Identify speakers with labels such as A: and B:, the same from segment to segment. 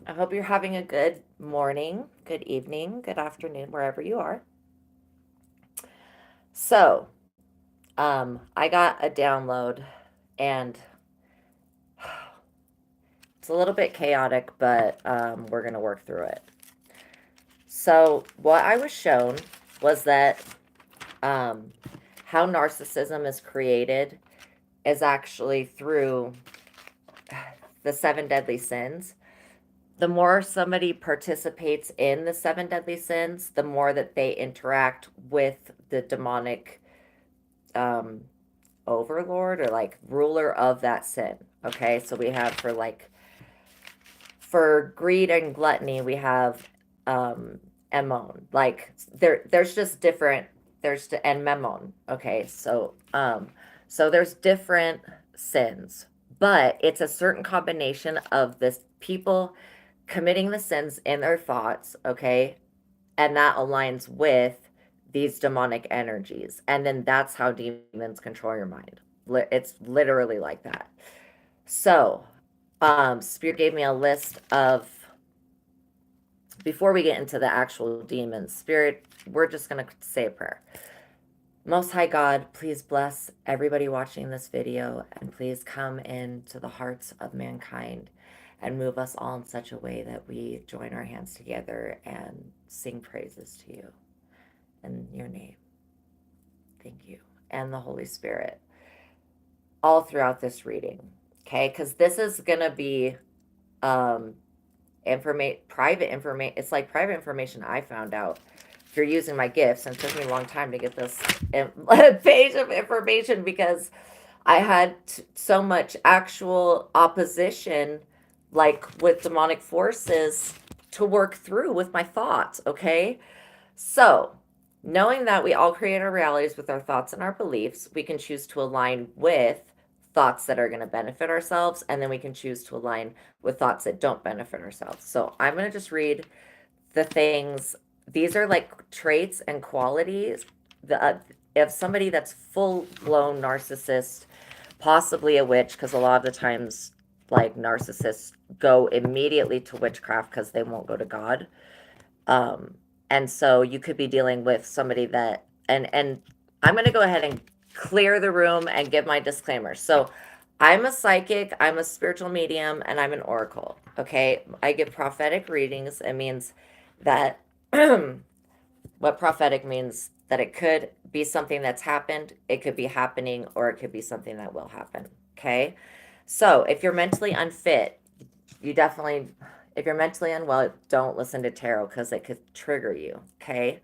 A: I hope you're having a good morning, good evening, good afternoon, wherever you are. So, I got a download and it's a little bit chaotic, but we're going to work through it. So, what I was shown was that um, how narcissism is created is actually through the seven deadly sins. The more somebody participates in the seven deadly sins, the more that they interact with the demonic um, overlord or like ruler of that sin. Okay, so we have for greed and gluttony, we have emon. Like there's just different. And memon. Okay, so there's different sins, but it's a certain combination of this people committing the sins in their thoughts. Okay, and that aligns with these demonic energies, and then that's how demons control your mind. It's literally like that. So Spirit gave me a list of, before we get into the actual demons, Spirit, we're just going to say a prayer. Most High God, please bless everybody watching this video, and please come into the hearts of mankind and move us all in such a way that we join our hands together and sing praises to you in your name. Thank you. And the Holy Spirit all throughout this reading. Okay, because this is going to be um, private information. It's like private information I found out. If you're using my gifts, and it took me a long time to get this page of information because I had so much actual opposition, like with demonic forces, to work through with my thoughts. Okay, so knowing that we all create our realities with our thoughts and our beliefs, we can choose to align with thoughts that are going to benefit ourselves, and then we can choose to align with thoughts that don't benefit ourselves. So I'm going to just read the things. These are like traits and qualities of somebody that's full blown narcissist, possibly a witch, because a lot of the times, like narcissists go immediately to witchcraft because they won't go to God. Um, and so you could be dealing with somebody that, and I'm going to go ahead and clear the room and give my disclaimer. So I'm a psychic, I'm a spiritual medium, and I'm an oracle. Okay, I give prophetic readings. It means that what prophetic means, that it could be something that's happened, it could be happening, or it could be something that will happen. Okay, so if you're mentally unfit, you definitely, if you're mentally unwell, don't listen to tarot because it could trigger you. Okay,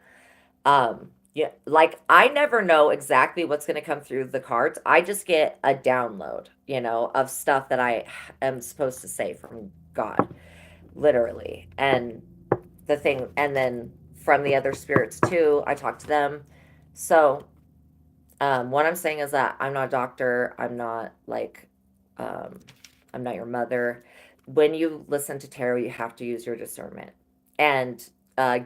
A: yeah, like I never know exactly what's going to come through the cards. I just get a download, of stuff that I am supposed to say from God, literally. And and then from the other spirits too, I talk to them. So, what I'm saying is that I'm not a doctor. Um, I'm not your mother. When you listen to tarot, you have to use your discernment. And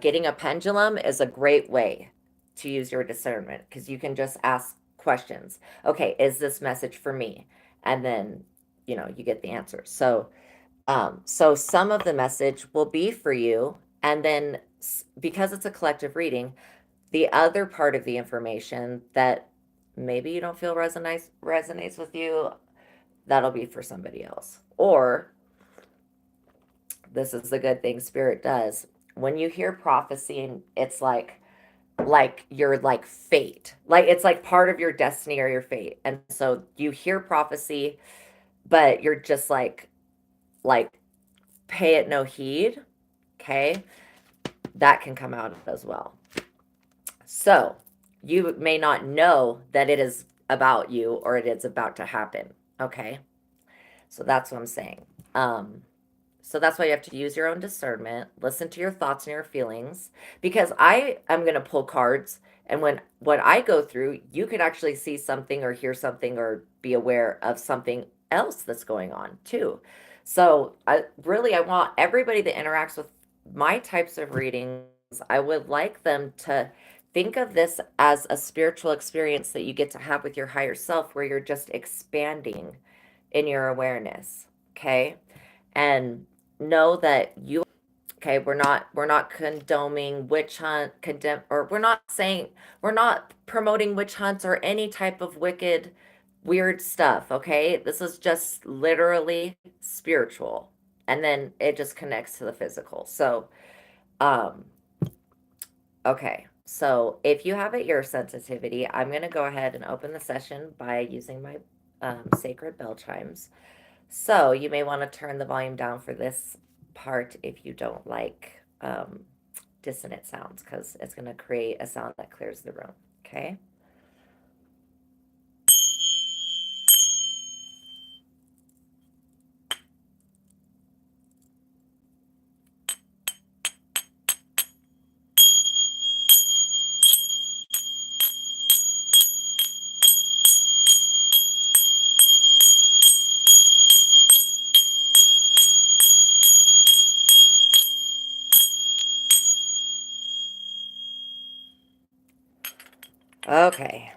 A: getting a pendulum is a great way to use your discernment because you can just ask questions. Okay, is this message for me? And then, you get the answer. So some of the message will be for you. And then because it's a collective reading, the other part of the information that maybe you don't feel resonates with you, that'll be for somebody else. Or this is the good thing Spirit does. When you hear prophecy, it's like you're like fate. Like it's like part of your destiny or your fate. And so you hear prophecy, but you're just like pay it no heed. Okay? That can come out as well. So you may not know that it is about you or it is about to happen. Okay? So that's what I'm saying. So that's why you have to use your own discernment, listen to your thoughts and your feelings, because I am going to pull cards. And when what I go through, you could actually see something or hear something or be aware of something else that's going on too. So I want everybody that interacts with my types of readings, I would like them to think of this as a spiritual experience that you get to have with your higher self, where you're just expanding in your awareness. Okay. And know that you, okay, we're not condoning witch hunt, condemn, or we're not promoting witch hunts or any type of wicked, weird stuff, okay? This is just literally spiritual. And then it just connects to the physical. So, um, okay. So if you have an ear sensitivity, I'm going to go ahead and open the session by using my sacred bell chimes. So you may want to turn the volume down for this part if you don't like dissonant sounds, because it's going to create a sound that clears the room. Okay. Okay.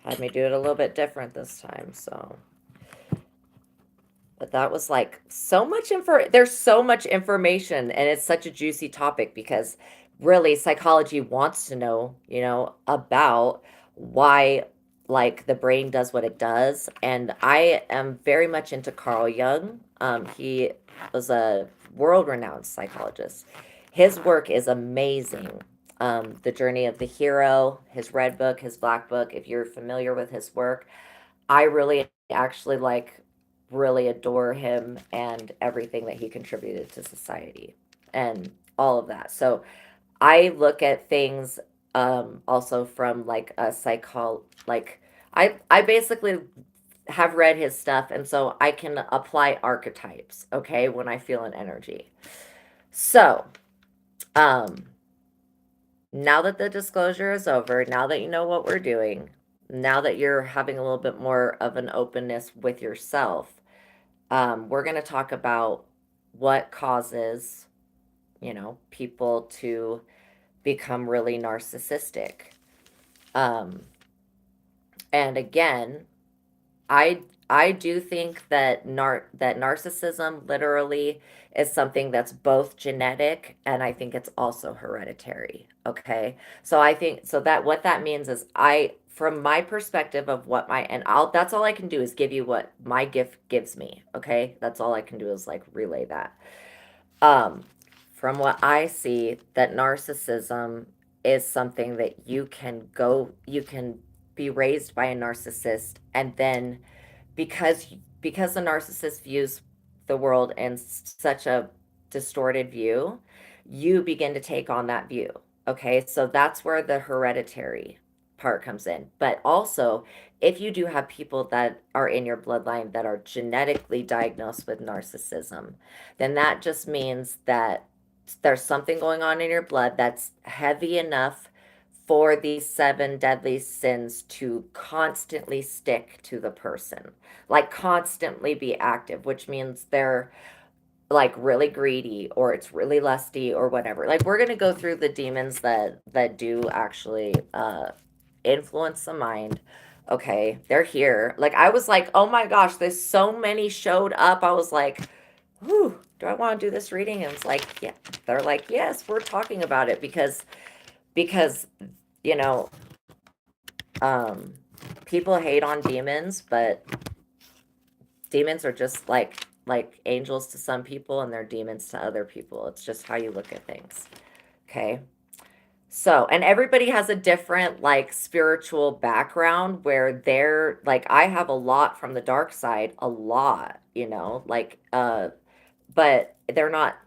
A: Had me do it a little bit different this time, so. But that was like so much info. There's so much information, and it's such a juicy topic because really psychology wants to know, about why like the brain does what it does. And I am very much into Carl Jung. He was a world-renowned psychologist. His work is amazing. The Journey of the Hero, his red book, his black book. If you're familiar with his work, I really actually really adore him and everything that he contributed to society and all of that. So I look at things also from like a I basically have read his stuff, and so I can apply archetypes, okay, when I feel an energy. So, um now that the disclosure is over, now that you know what we're doing, now that you're having a little bit more of an openness with yourself, we're going to talk about what causes, people to become really narcissistic. Um, and again, I do think that narcissism literally is something that's both genetic, and I think it's also hereditary. Okay, so I think so that what that means is from my perspective of what my and I'll that's all I can do is give you what my gift gives me. Okay, that's all I can do is like relay that. Um, from what I see, that narcissism is something that you can be raised by a narcissist, and then because the narcissist views the world in such a distorted view, you begin to take on that view. Okay, so that's where the hereditary part comes in. But also, if you do have people that are in your bloodline that are genetically diagnosed with narcissism, then that just means that there's something going on in your blood that's heavy enough for these seven deadly sins to constantly stick to the person, like constantly be active, which means they're like really greedy or it's really lusty or whatever. Like we're going to go through the demons that do actually influence the mind. Okay, they're here. Like I was like, "Oh my gosh, there's so many showed up." I was like, "Whew, do I want to do this reading?" And it's like, "Yeah." They're like, "Yes, we're talking about it because you know, um people hate on demons, but demons are just like angels to some people and they're demons to other people. It's just how you look at things. Okay. So, and everybody has a different like spiritual background where they're like I have a lot from the dark side, a lot, but they're not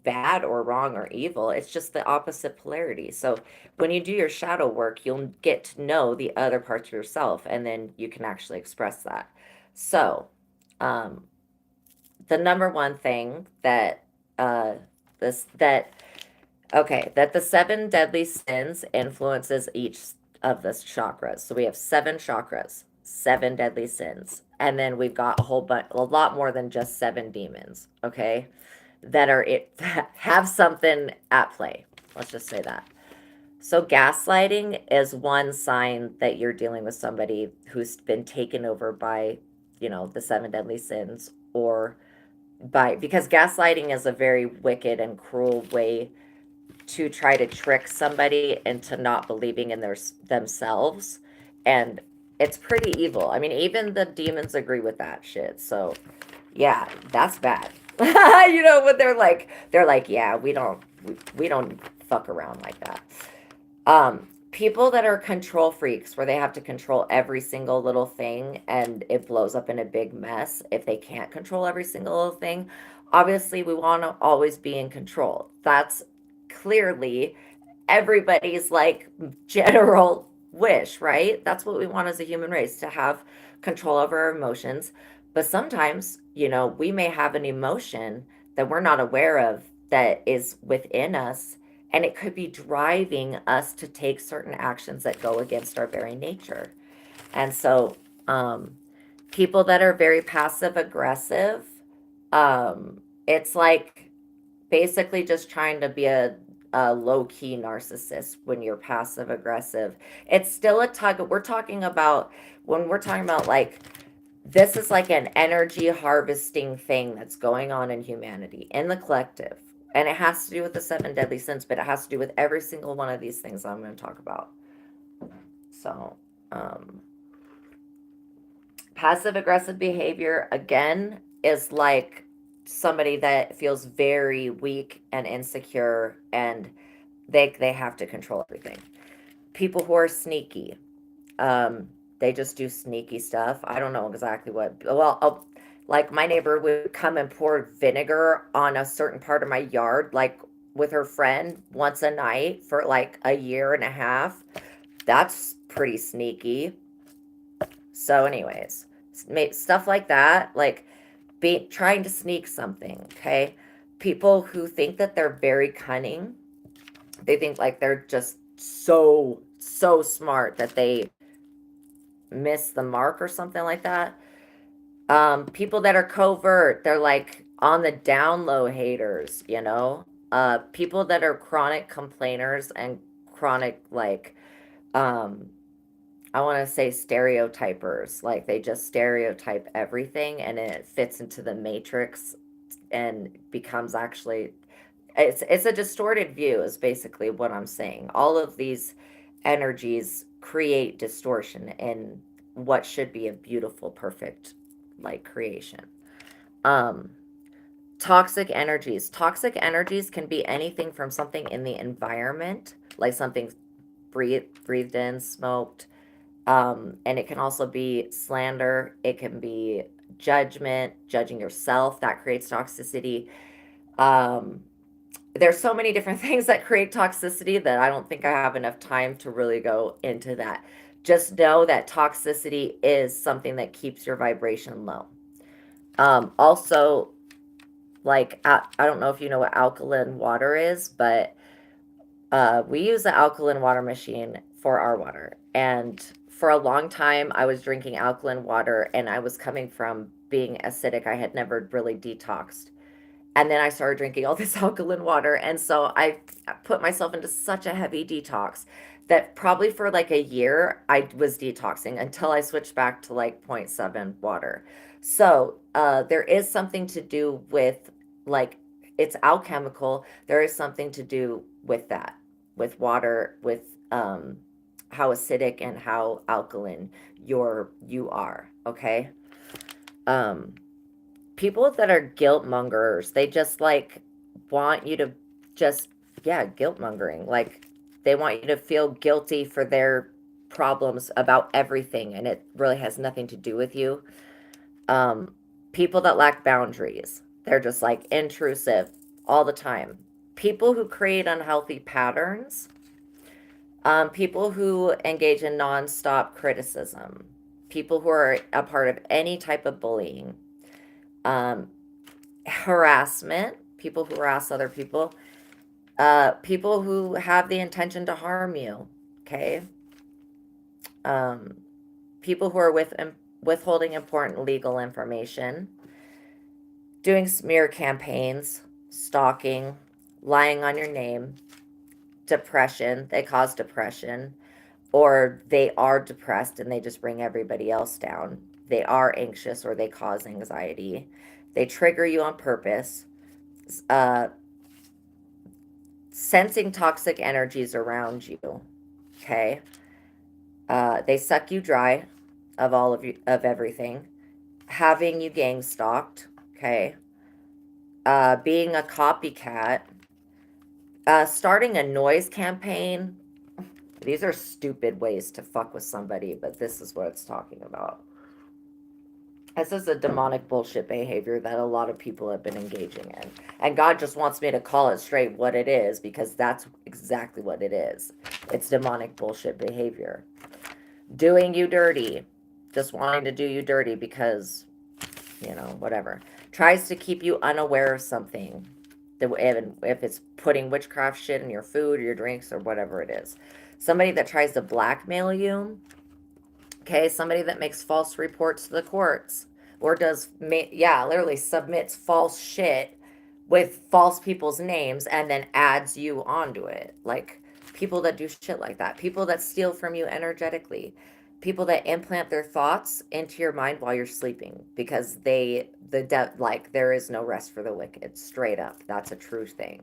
A: bad or wrong or evil. It's just the opposite polarity. So when you do your shadow work, you'll get to know the other parts of yourself, and then you can actually express that. So, um, the number one thing that this that okay, that the seven deadly sins influences each of the chakras. So we have seven chakras, seven deadly sins, and then we've got a lot more than just seven demons. Okay, that are it have something at play. Let's just say that. So gaslighting is one sign that you're dealing with somebody who's been taken over by, the seven deadly sins, or because gaslighting is a very wicked and cruel way to try to trick somebody into not believing in themselves, and it's pretty evil. I mean, even the demons agree with that shit. So yeah, that's bad. When they're like, yeah, we don't fuck around like that. People that are control freaks, where they have to control every single little thing and it blows up in a big mess if they can't control every single little thing. Obviously, we want to always be in control. That's clearly everybody's like general wish, right? That's what we want as a human race, to have control over our emotions. But sometimes, we may have an emotion that we're not aware of that is within us, and it could be driving us to take certain actions that go against our very nature. And so, people that are very passive aggressive, it's like basically just trying to be a low key narcissist when you're passive aggressive. It's still a tug. When we're talking about like, this is like an energy harvesting thing that's going on in humanity, in the collective. And it has to do with the seven deadly sins, but it has to do with every single one of these things I'm going to talk about. So, um, passive aggressive behavior, again, is like somebody that feels very weak and insecure, and they have to control everything. People who are sneaky, um, they just do sneaky stuff. I don't know exactly what. Well, like my neighbor would come and pour vinegar on a certain part of my yard, like with her friend once a night for like a year and a half. That's pretty sneaky. So, anyways, stuff like that, like trying to sneak something. Okay, people who think that they're very cunning, they think like they're just so smart that they miss the mark or something like that. People that are covert, they're like on the down low haters. People that are chronic complainers and chronic, like, um, I want to say stereotypers. Like, they just stereotype everything and it fits into the matrix and becomes actually, it's a distorted view, is basically what I'm saying. All of these energies create distortion in what should be a beautiful, perfect, like, creation. Um, Toxic energies can be anything from something in the environment, like something breathed in, smoked. And it can also be slander. It can be judgment, judging yourself. That creates toxicity. Um, there's so many different things that create toxicity that I don't think I have enough time to really go into that. Just know that toxicity is something that keeps your vibration low. Also, like, I don't know if you know what alkaline water is, but we use the alkaline water machine for our water. And for a long time, I was drinking alkaline water and I was coming from being acidic. I had never really detoxed. And then I started drinking all this alkaline water. And so I put myself into such a heavy detox that probably for like a year, I was detoxing until I switched back to like zero point 0.7 water. So there is something to do with, like, it's alchemical. There is something to do with that, with water, with how acidic and how alkaline you are. Okay. Um, People that are guilt mongers, they just like want you to just, yeah, guilt mongering. Like, they want you to feel guilty for their problems about everything, and it really has nothing to do with you. Um, People that lack boundaries, they're just like intrusive all the time. People who create unhealthy patterns, people who engage in nonstop criticism, people who are a part of any type of bullying, um, harassment, people who harass other people, people who have the intention to harm you, okay? Um, People who are withholding important legal information, doing smear campaigns, stalking, lying on your name, depression, they cause depression, or they are depressed and they just bring everybody else down. They are anxious or they cause anxiety. They trigger you on purpose. Uh, Sensing toxic energies around you. Okay. They suck you dry of all of you, of everything. Having you gang stalked. Okay. Being a copycat. Starting a noise campaign. These are stupid ways to fuck with somebody, but this is what it's talking about. This is a demonic bullshit behavior that a lot of people have been engaging in. And God just wants me to call it straight what it is, because that's exactly what it is. It's demonic bullshit behavior. Doing you dirty. Just wanting to do you dirty because, whatever. Tries to keep you unaware of something. If it's putting witchcraft shit in your food or your drinks or whatever it is. Somebody that tries to blackmail you. Okay, somebody that makes false reports to the courts or literally submits false shit with false people's names and then adds you onto it. Like people that do shit like that, people that steal from you energetically, people that implant their thoughts into your mind while you're sleeping because there is no rest for the wicked. Straight up, that's a true thing.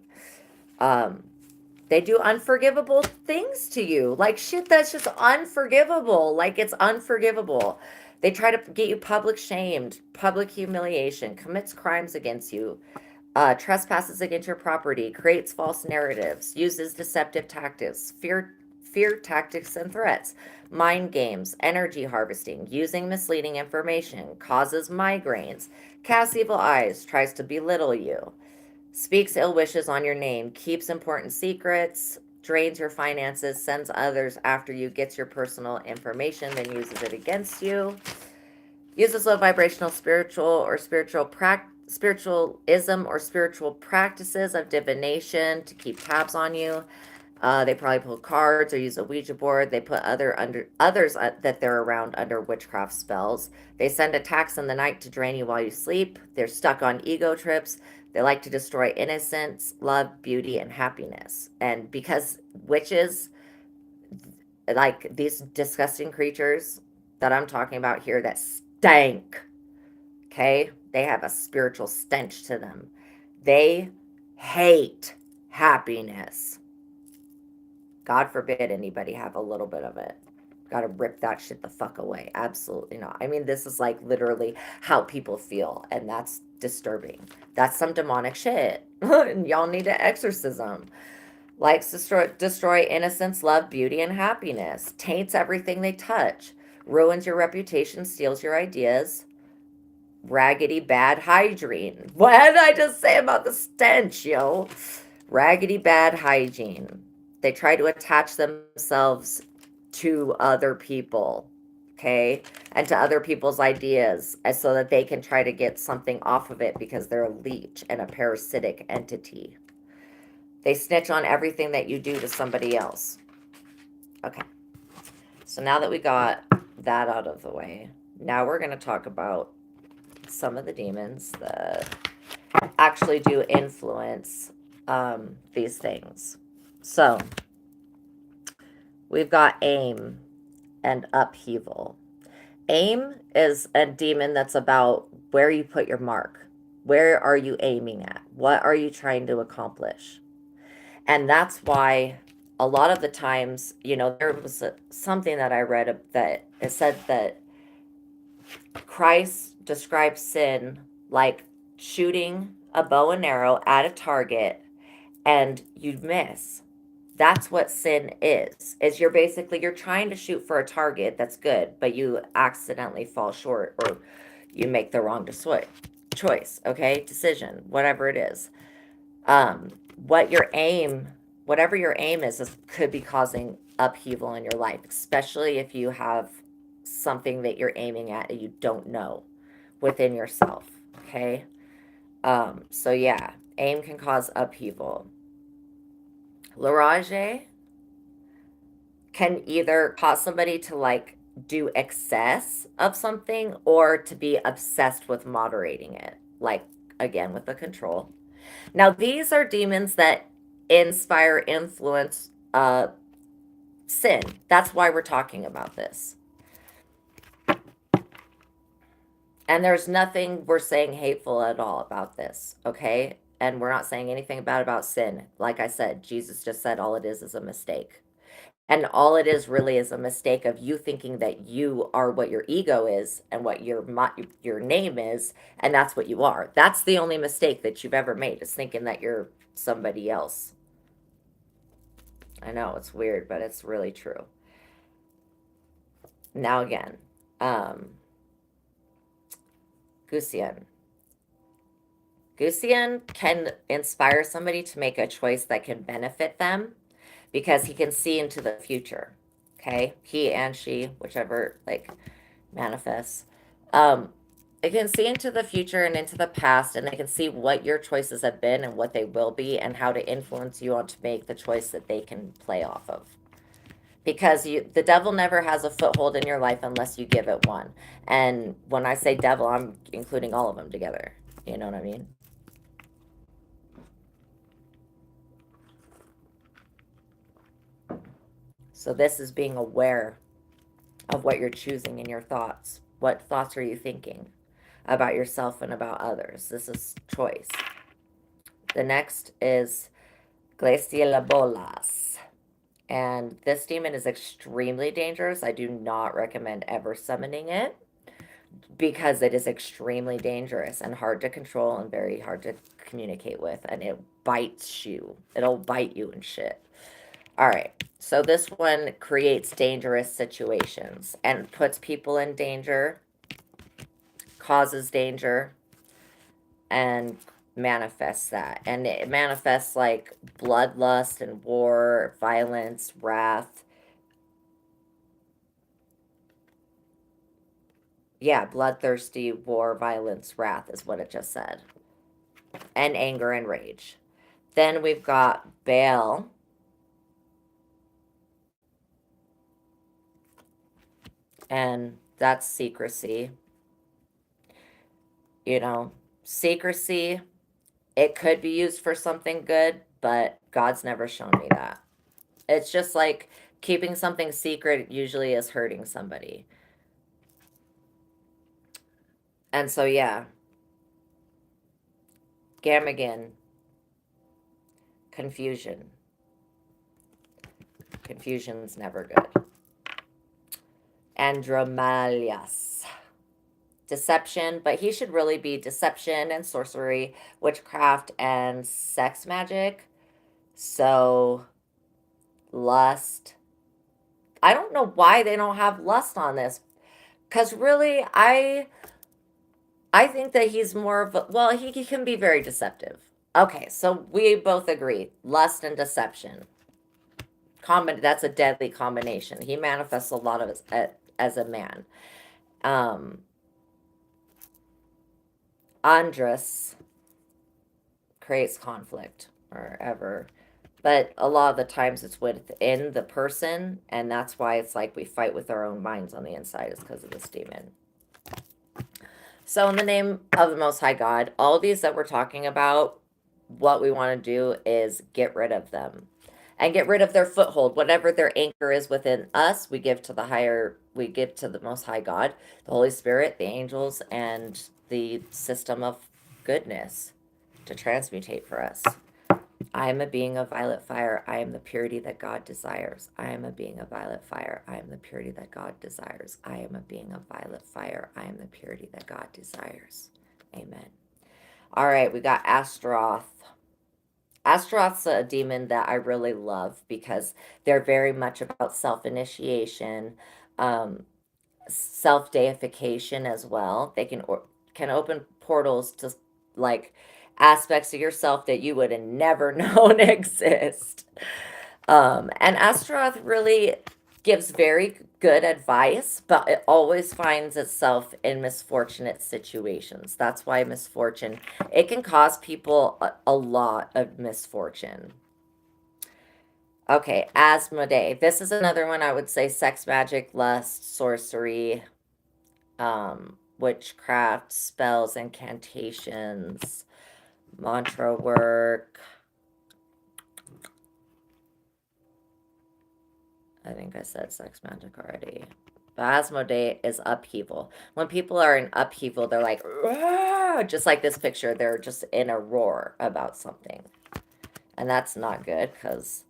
A: They do unforgivable things to you. Like shit that's just unforgivable. Like it's unforgivable. They try to get you public shamed, public humiliation, commits crimes against you, trespasses against your property, creates false narratives, uses deceptive tactics, fear tactics and threats, mind games, energy harvesting, using misleading information, causes migraines, casts evil eyes, tries to belittle you, speaks ill wishes on your name, keeps important secrets, drains your finances, sends others after you, gets your personal information, then uses it against you, uses low vibrational spiritualism or spiritual practices of divination to keep tabs on you. They probably pull cards or use a Ouija board. They put others that they're around under witchcraft spells. They send attacks in the night to drain you while you sleep. They're stuck on ego trips. They like to destroy innocence, love, beauty, and happiness. And because witches, like these disgusting creatures that I'm talking about here that stank, okay? They have a spiritual stench to them. They hate happiness. God forbid anybody have a little bit of it. Gotta rip that shit the fuck away. Absolutely not. I mean, this is like literally how people feel, and that's disturbing. That's some demonic shit. And y'all need an exorcism. Likes to destroy innocence, love, beauty, and happiness. Taints everything they touch. Ruins your reputation, steals your ideas. Raggedy bad hygiene. What did I just say about the stench, yo? Raggedy bad hygiene. They try to attach themselves to other people, okay? And to other people's ideas so that they can try to get something off of it because they're a leech and a parasitic entity. They snitch on everything that you do to somebody else. Okay. So now that we got that out of the way, now we're going to talk about some of the demons that actually do influence these things. So, we've got aim and upheaval. Aim is a demon that's about where you put your mark. Where are you aiming at? What are you trying to accomplish? And that's why a lot of the times, there was something that I read that it said that Christ describes sin like shooting a bow and arrow at a target and you'd miss. That's what sin is you're trying to shoot for a target that's good, but you accidentally fall short or you make the wrong choice, okay? Decision, whatever it is. Whatever your aim is could be causing upheaval in your life, especially if you have something that you're aiming at and you don't know within yourself, okay? So yeah, aim can cause upheaval. L'orage can either cause somebody to like do excess of something or to be obsessed with moderating it, like again with the control. Now these are demons that inspire, influence, sin. That's why we're talking about this. And there's nothing we're saying hateful at all about this, okay? And we're not saying anything bad about sin. Like I said, Jesus just said all it is a mistake. And all it is really is a mistake of you thinking that you are what your ego is and what your name is, and that's what you are. That's the only mistake that you've ever made, is thinking that you're somebody else. I know it's weird, but it's really true. Now again, Gusian. Gusian can inspire somebody to make a choice that can benefit them because he can see into the future. Okay, he and she, whichever like manifests, they can see into the future and into the past, and they can see what your choices have been and what they will be, and how to influence you on to make the choice that they can play off of. Because the devil never has a foothold in your life unless you give it one. And when I say devil, I'm including all of them together. You know what I mean? So this is being aware of what you're choosing in your thoughts. What thoughts are you thinking about yourself and about others? This is choice. The next is Glacialabolas. And this demon is extremely dangerous. I do not recommend ever summoning it because it is extremely dangerous and hard to control and very hard to communicate with. And it bites you. It'll bite you and shit. All right. So this one creates dangerous situations and puts people in danger, causes danger, and manifests that. And it manifests like bloodlust and war, violence, wrath. Yeah, bloodthirsty, war, violence, wrath is what it just said. And anger and rage. Then we've got Baal. And that's secrecy. You know, secrecy, it could be used for something good, but God's never shown me that. It's just like keeping something secret usually is hurting somebody. And so, yeah, Gamagan, confusion. Confusion's never good. Andromalias, deception, but he should really be deception and sorcery, witchcraft, and sex magic. So, lust. I don't know why they don't have lust on this. Because really, I think that he's more of a, well, he can be very deceptive. Okay, so we both agree. Lust and deception. That's a deadly combination. He manifests a lot of it as a man. Andrus creates conflict or ever. But a lot of the times it's within the person, and that's why it's like we fight with our own minds on the inside, is because of this demon. So in the name of the Most High God, all these that we're talking about, what we want to do is get rid of them and get rid of their foothold. Whatever their anchor is within us, we give to the Most High God, the Holy Spirit, the angels, and the system of goodness to transmutate for us. I am a being of violet fire. I am the purity that God desires. I am a being of violet fire. I am the purity that God desires. I am a being of violet fire. I am the purity that God desires. Amen. All right, we got Astaroth. Astaroth's a demon that I really love because they're very much about self-initiation, self-deification as well. They can open portals to like aspects of yourself that you would have never known exist. And Astaroth really gives very good advice, but it always finds itself in misfortunate situations. That's why misfortune, it can cause people a lot of misfortune. Okay, Asmodee. This is another one I would say sex, magic, lust, sorcery, witchcraft, spells, incantations, mantra work. I think I said sex magic already. But Asmodee is upheaval. When people are in upheaval, they're like, "Rah!" Just like this picture, they're just in a roar about something. And that's not good because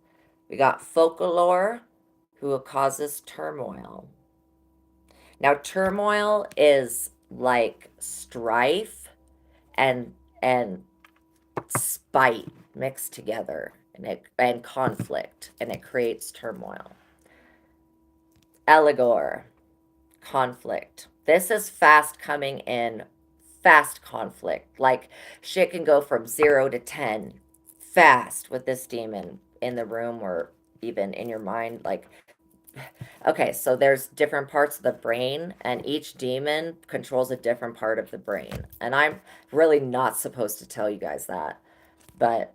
A: we got folklore who causes turmoil. Now, turmoil is like strife and spite mixed together, and conflict, and it creates turmoil. Allegor, conflict. This is fast coming in, fast conflict. Like shit can go from 0 to 10 fast with this demon in the room or even in your mind. Like, okay, so there's different parts of the brain, and each demon controls a different part of the brain. And I'm really not supposed to tell you guys that, but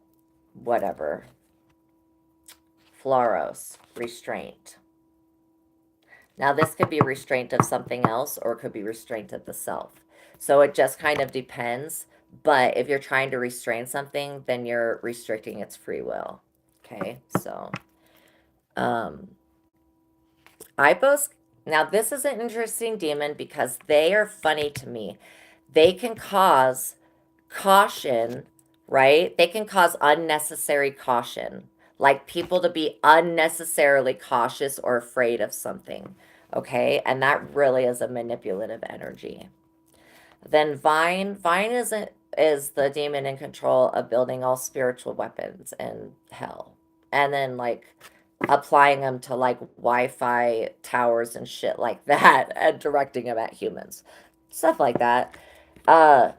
A: whatever. Floros, restraint. Now, this could be restraint of something else, or it could be restraint of the self. So it just kind of depends. But if you're trying to restrain something, then you're restricting its free will. Okay, so Ipos. Now, this is an interesting demon because they are funny to me. They can cause caution, right? They can cause unnecessary caution, like people to be unnecessarily cautious or afraid of something. Okay, and that really is a manipulative energy. Then Vine is the demon in control of building all spiritual weapons in hell, and then like applying them to like Wi-Fi towers and shit like that, and directing them at humans, stuff like that. Uh,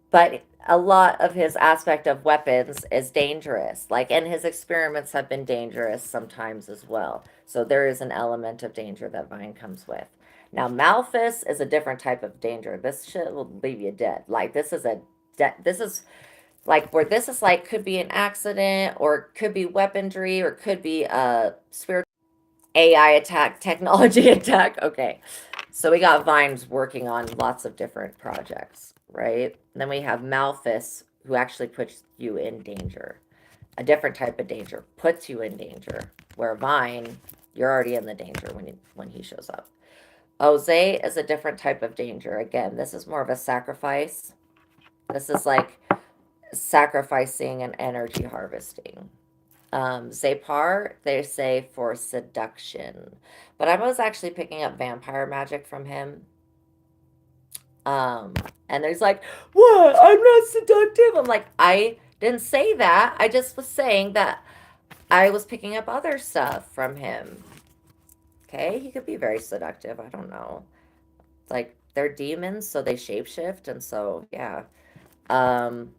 A: but a lot of his aspect of weapons is dangerous, like, and his experiments have been dangerous sometimes as well, so there is an element of danger that Vine comes with. Now Malphus is a different type of danger. This shit will leave you dead. Like, this is this is like where this is like could be an accident, or could be weaponry, or could be a spiritual AI attack, technology attack. Okay. So we got Vines working on lots of different projects, right? And then we have Malphus, who actually puts you in danger. A different type of danger puts you in danger. Where Vine, you're already in the danger when he shows up. Jose is a different type of danger. Again, this is more of a sacrifice. This is like sacrificing and energy harvesting. Zepar, they say for seduction. But I was actually picking up vampire magic from him. And there's like, what? I'm not seductive. I'm like, I didn't say that. I just was saying that I was picking up other stuff from him. Okay, he could be very seductive. I don't know. Like, they're demons, so they shapeshift, and so yeah. Um,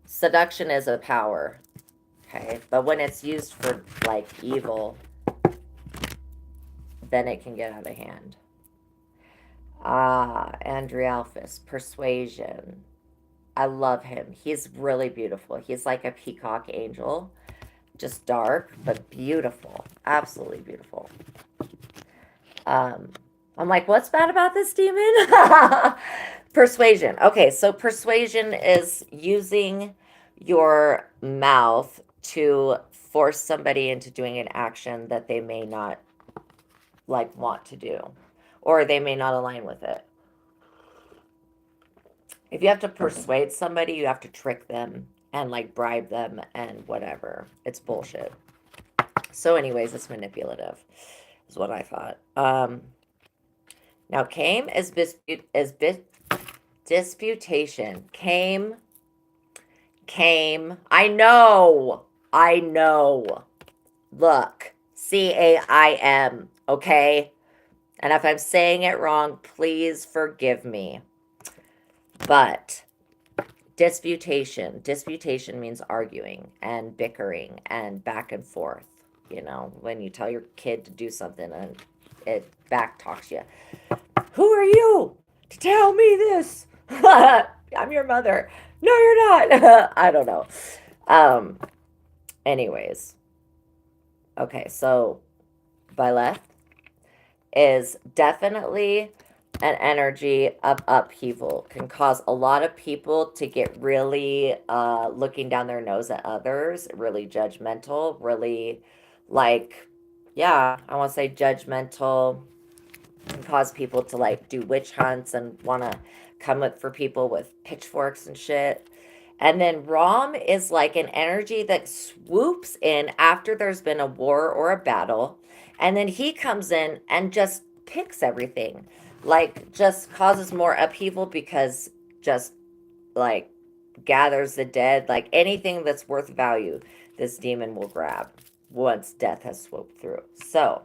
A: Seduction is a power. Okay, but when it's used for like evil, then it can get out of hand. Andrialphus, persuasion. I love him. He's really beautiful. He's like a peacock angel, just dark but beautiful, absolutely beautiful. I'm like, what's bad about this demon? Persuasion. Okay, so persuasion is using your mouth to force somebody into doing an action that they may not like want to do, or they may not align with it. If you have to persuade somebody, you have to trick them and like bribe them and whatever. It's bullshit. So anyways, it's manipulative is what I thought. Now came is disputation. Came. I know. Look, CAIM, okay? And if I'm saying it wrong, please forgive me. But disputation means arguing and bickering and back and forth. You know, when you tell your kid to do something and it back talks you. Who are you to tell me this? I'm your mother. No, you're not. I don't know. Anyways. Okay, so Byleth is definitely an energy of upheaval. Can cause a lot of people to get really looking down their nose at others, really judgmental, really like yeah, I want to say judgmental, and cause people to like do witch hunts and want to come up for people with pitchforks and shit. And then Rom is like an energy that swoops in after there's been a war or a battle. And then he comes in and just picks everything. Like, just causes more upheaval because just like gathers the dead. Like, anything that's worth value, this demon will grab once death has swooped through. So,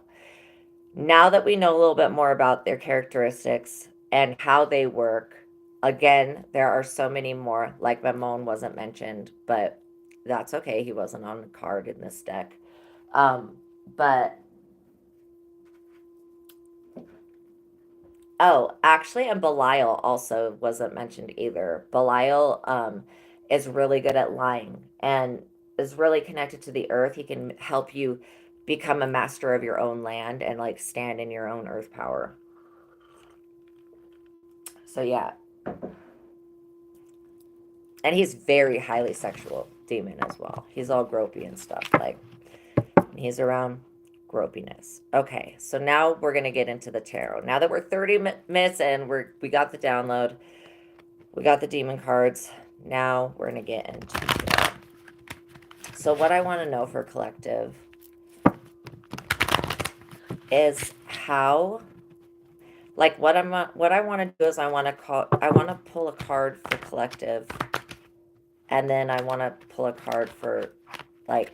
A: now that we know a little bit more about their characteristics and how they work, again, there are so many more. Like Mamon wasn't mentioned, but that's okay. He wasn't on the card in this deck. Um, but oh, actually, and Belial also wasn't mentioned either. Belial is really good at lying and is really connected to the earth. He can help you become a master of your own land and like stand in your own earth power. So yeah, and he's very highly sexual demon as well. He's all gropey and stuff. Like, he's around gropiness. Okay, so now we're gonna get into the tarot. Now that we're 30 minutes in, we got the download, we got the demon cards. Now we're gonna get into it. So what I want to know for collective is how, like, what I want to do is I want to pull a card for collective, and then I want to pull a card for like,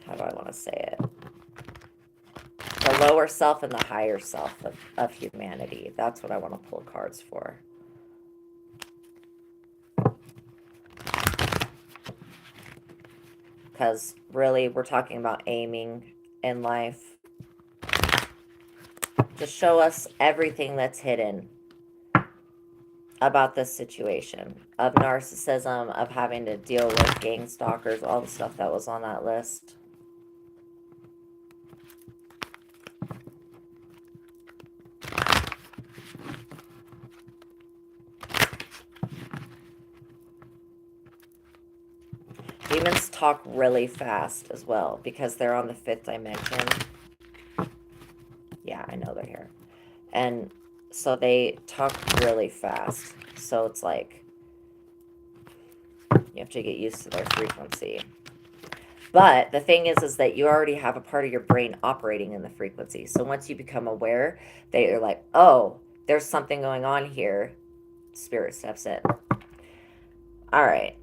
A: how do I want to say it? The lower self and the higher self of humanity. That's what I want to pull cards for. Because really, we're talking about aiming in life. Just show us everything that's hidden about this situation of narcissism, of having to deal with gang stalkers, all the stuff that was on that list. Demons talk really fast as well because they're on the 5th dimension. Yeah, I know they're here. And so they talk really fast. So it's like, you have to get used to their frequency. But the thing is that you already have a part of your brain operating in the frequency. So once you become aware, they are like, oh, there's something going on here. Spirit steps in. All right.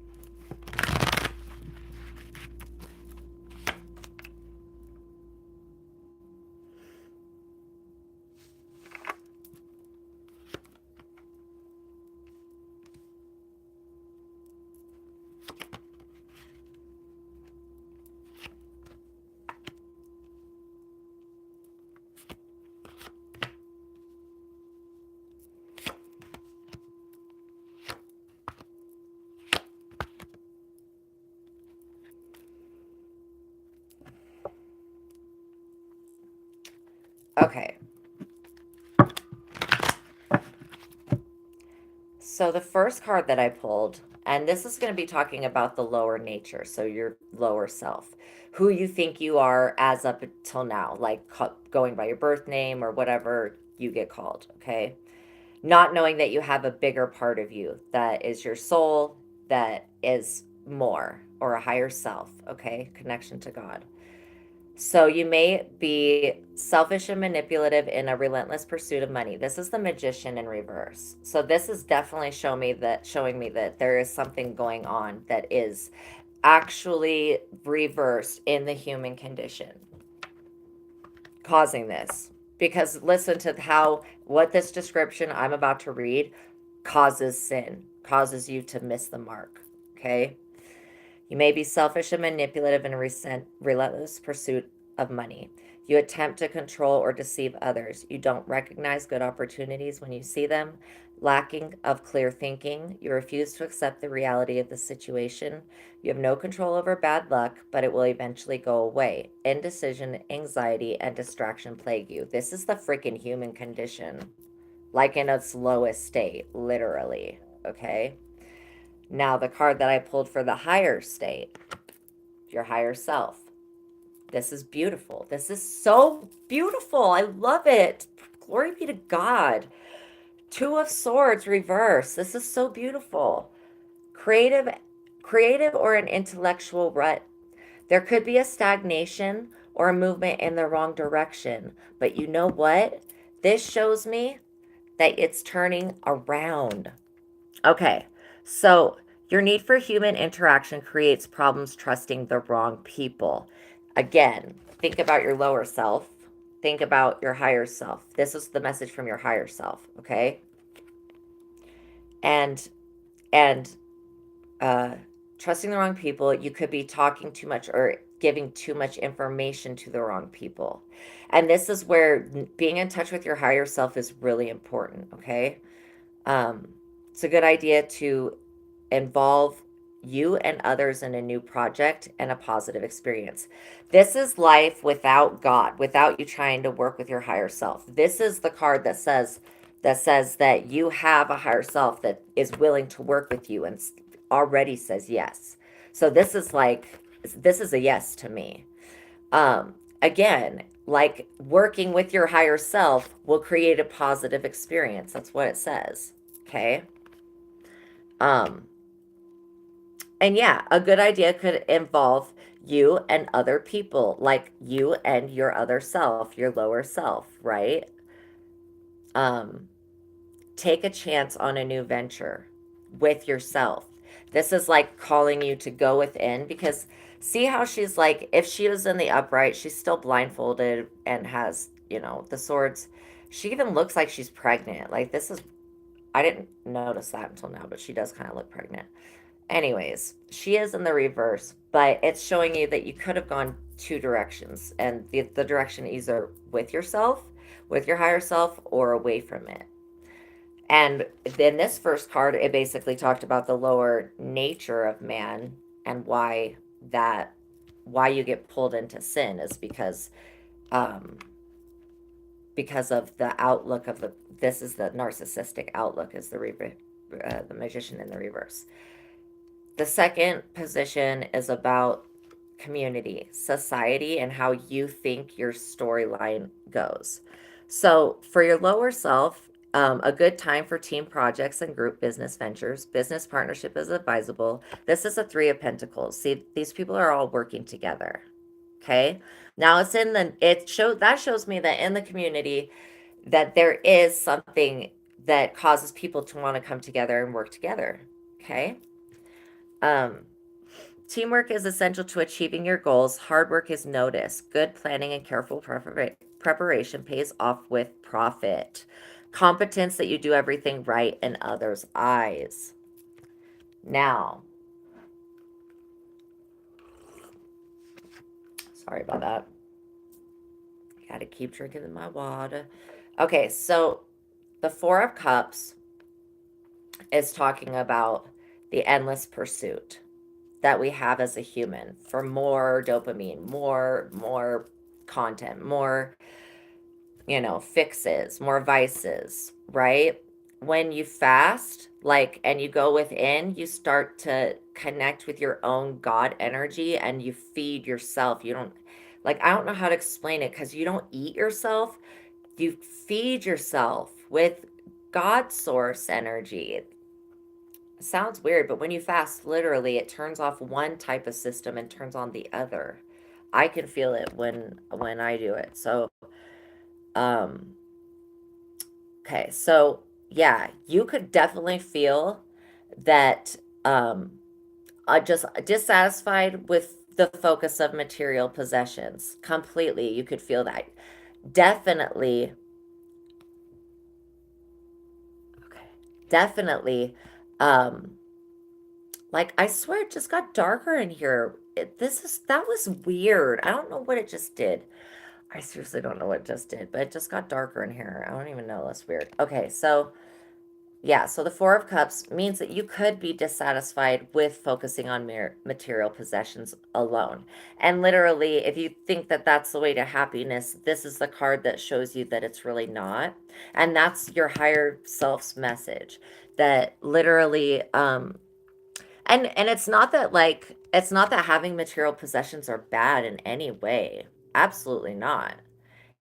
A: Okay. So the first card that I pulled, and this is going to be talking about the lower nature, so your lower self, who you think you are as up until now, like going by your birth name or whatever you get called, okay? Not knowing that you have a bigger part of you that is your soul, that is more, or a higher self, okay? Connection to God. So you may be selfish and manipulative in a relentless pursuit of money. This is the Magician in reverse. So this is definitely showing me that there is something going on that is actually reversed in the human condition, causing this. Because listen to what this description I'm about to read causes sin, causes you to miss the mark. Okay? You may be selfish and manipulative in a relentless pursuit of money. You attempt to control or deceive others. You don't recognize good opportunities when you see them. Lacking of clear thinking. You refuse to accept the reality of the situation. You have no control over bad luck, but it will eventually go away. Indecision, anxiety, and distraction plague you. This is the freaking human condition, like in its lowest state, literally. Okay? Now, the card that I pulled for the higher state, your higher self. This is beautiful. This is so beautiful. I love it. Glory be to God. Two of Swords reverse. This is so beautiful. Creative, creative or an intellectual rut. There could be a stagnation or a movement in the wrong direction. But you know what? This shows me that it's turning around. Okay, so your need for human interaction creates problems trusting the wrong people. Again, think about your lower self. Think about your higher self. This is the message from your higher self, okay? And and uh, trusting the wrong people, you could be talking too much or giving too much information to the wrong people. And this is where being in touch with your higher self is really important, okay? It's a good idea to involve you and others in a new project and a positive experience. This is life without God, without you trying to work with your higher self. This is the card that says that you have a higher self that is willing to work with you and already says yes. So this is a yes to me. Again, like working with your higher self will create a positive experience. That's what it says. Okay. Um, and yeah, a good idea could involve you and other people, like you and your other self, your lower self, right? Um, Take a chance on a new venture with yourself. This is like calling you to go within because see how she's like, if she was in the upright, she's still blindfolded and has, the swords. She even looks like she's pregnant. Like, this is, I didn't notice that until now, but she does kind of look pregnant. Anyways, she is in the reverse, but it's showing you that you could have gone two directions, and the direction either with yourself, with your higher self, or away from it. And then this first card, it basically talked about the lower nature of man and that why you get pulled into sin is um, because of the outlook of this is the narcissistic outlook is the magician in the reverse. The second position is about community, society, and how you think your storyline goes. So, for your lower self, a good time for team projects and group business ventures. Business partnership is advisable. This is a Three of Pentacles. See, these people are all working together. Okay. Now that shows me that in the community that there is something that causes people to want to come together and work together. Okay. Um, Teamwork is essential to achieving your goals. Hard work is noticed. Good planning and careful preparation pays off with profit. Competence that you do everything right in others' eyes. Now, sorry about that. Gotta keep drinking my water. Okay, so the Four of Cups is talking about the endless pursuit that we have as a human for more dopamine, more content, more, fixes, more vices, right? When you fast, like, and you go within, you start to connect with your own God energy and you feed yourself. You don't, like, I don't know how to explain it because you don't eat yourself, you feed yourself with God source energy. Sounds weird, but when you fast, literally, it turns off one type of system and turns on the other. I can feel it when I do it. So, um, okay, so yeah, you could definitely feel that just dissatisfied with the focus of material possessions. Completely, you could feel that. Definitely, okay, definitely. Um, Like, I swear it just got darker in here. That was weird. I don't know what it just did. I seriously don't know what it just did, but it just got darker in here. I don't even know. That's weird. Okay, so yeah, so the Four of Cups means that you could be dissatisfied with focusing on material possessions alone. And literally, if you think that that's the way to happiness, this is the card that shows you that it's really not. And that's your higher self's message that literally, And it's not that like it's not that having material possessions are bad in any way. Absolutely not.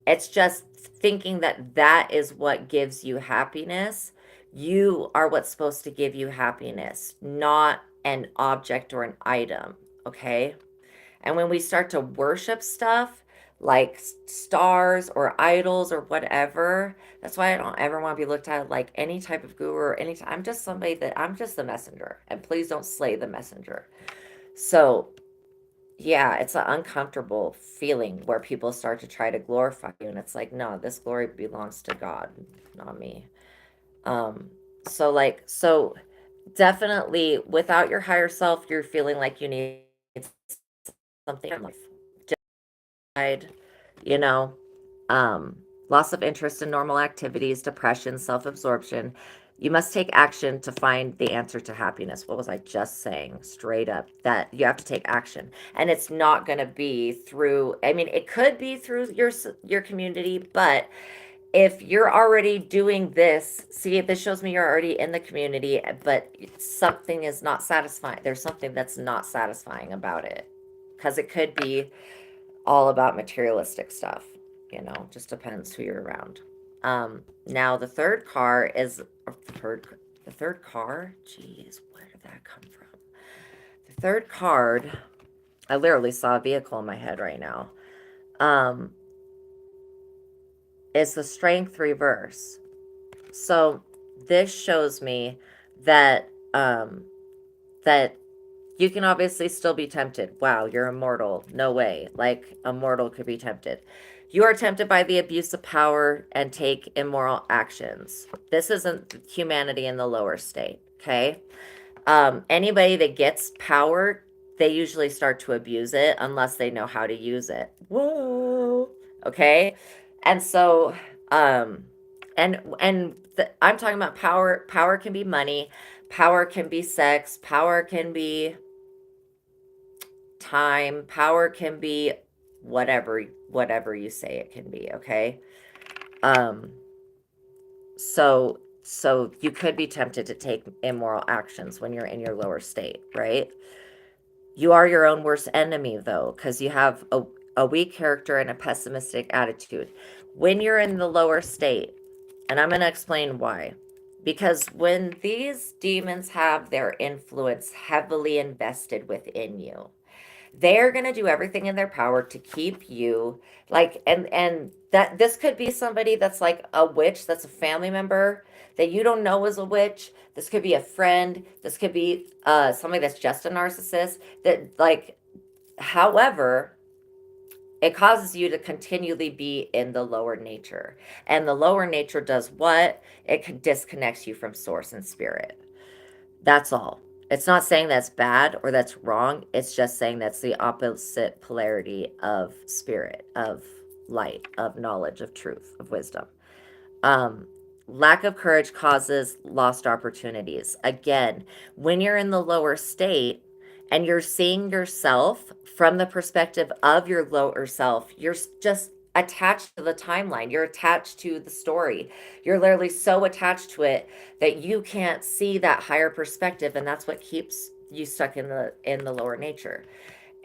A: It's just thinking that that is what gives you happiness. You are what's supposed to give you happiness, not an object or an item, okay? And when we start to worship stuff like stars or idols or whatever, that's why I don't ever want to be looked at like any type of guru or any. I'm just somebody that I'm just the messenger, and please don't slay the messenger. So yeah, it's an uncomfortable feeling where people start to try to glorify you, and it's like, no, this glory belongs to God, not me. Um, so definitely without your higher self, you're feeling like you need something in life. Just, you know, um, loss of interest in normal activities, depression, self-absorption. You must take action to find the answer to happiness. What was I just saying? Straight up, that you have to take action, and it's not going to be through. I mean, it could be through your community, but if you're already doing this, see, this shows me you're already in the community, but something is not satisfying. There's something that's not satisfying about it, because it could be all about materialistic stuff. Just depends who you're around. Now the third car is the third car. Jeez, where did that come from? The third card. I literally saw a vehicle in my head right now. Um, is the strength reverse. So this shows me that that you can obviously still be tempted. Wow, you're immortal. No way. Like a mortal could be tempted. You are tempted by the abuse of power and take immoral actions. This isn't humanity in the lower state, okay? Anybody that gets power, they usually start to abuse it unless they know how to use it. Whoa. Okay? And so, I'm talking about power. Power can be money. Power can be sex. Power can be time. Power can be whatever you say it can be, okay? Um so you could be tempted to take immoral actions when you're in your lower state, right? You are your own worst enemy though, because you have a weak character and a pessimistic attitude when you're in the lower state. And I'm going to explain why. Because when these demons have their influence heavily invested within you, they're going to do everything in their power to keep you like, and that this could be somebody that's like a witch, that's a family member that you don't know is a witch. This could be a friend. This could be somebody that's just a narcissist that like, however, it causes you to continually be in the lower nature, and the lower nature does what? It disconnects you from source and spirit. That's all. It's not saying that's bad or that's wrong. It's just saying that's the opposite polarity of spirit, of light, of knowledge, of truth, of wisdom. Um, Lack of courage causes lost opportunities. Again, when you're in the lower state and you're seeing yourself from the perspective of your lower self, you're just attached to the timeline. You're attached to the story. You're literally so attached to it that you can't see that higher perspective, and that's what keeps you stuck in the lower nature.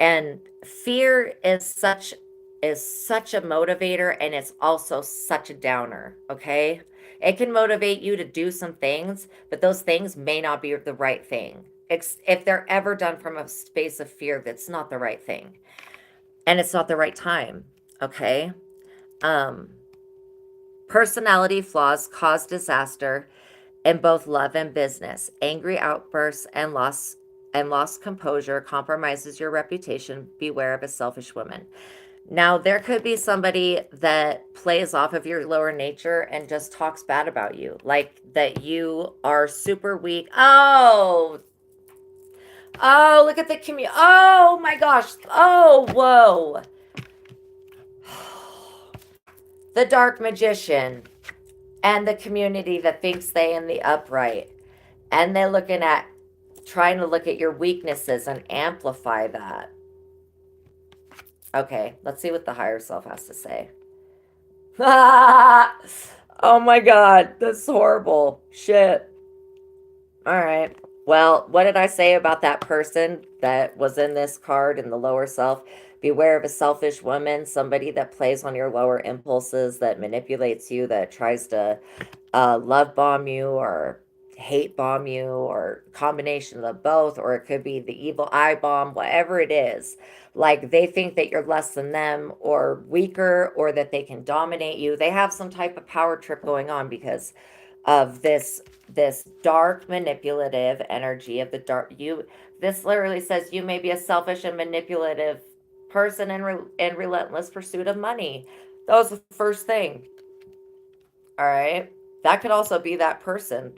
A: And fear is such a motivator, and it's also such a downer, okay? It can motivate you to do some things, but those things may not be the right thing. If they're ever done from a space of fear, that's not the right thing. And it's not the right time, okay? Um, Personality flaws cause disaster in both love and business. Angry outbursts and lost composure compromises your reputation. Beware of a selfish woman. Now, there could be somebody that plays off of your lower nature and just talks bad about you, like that you are super weak. Oh, look at the community. Oh my gosh. Oh, whoa. The dark magician and the community that thinks they in the upright. And they're trying to look at your weaknesses and amplify that. Okay, let's see what the higher self has to say. Oh my god, that's horrible. Shit. All right. Well, what did I say about that person that was in this card in the lower self? Beware of a selfish woman, somebody that plays on your lower impulses, that manipulates you, that tries to love bomb you or hate bomb you, or combination of both, or it could be the evil eye bomb, whatever it is. Like they think that you're less than them or weaker, or that they can dominate you. They have some type of power trip going on because of this dark manipulative energy of the dark you. This literally says you may be a selfish and manipulative person in relentless pursuit of money. That was the first thing. All right, that could also be that person.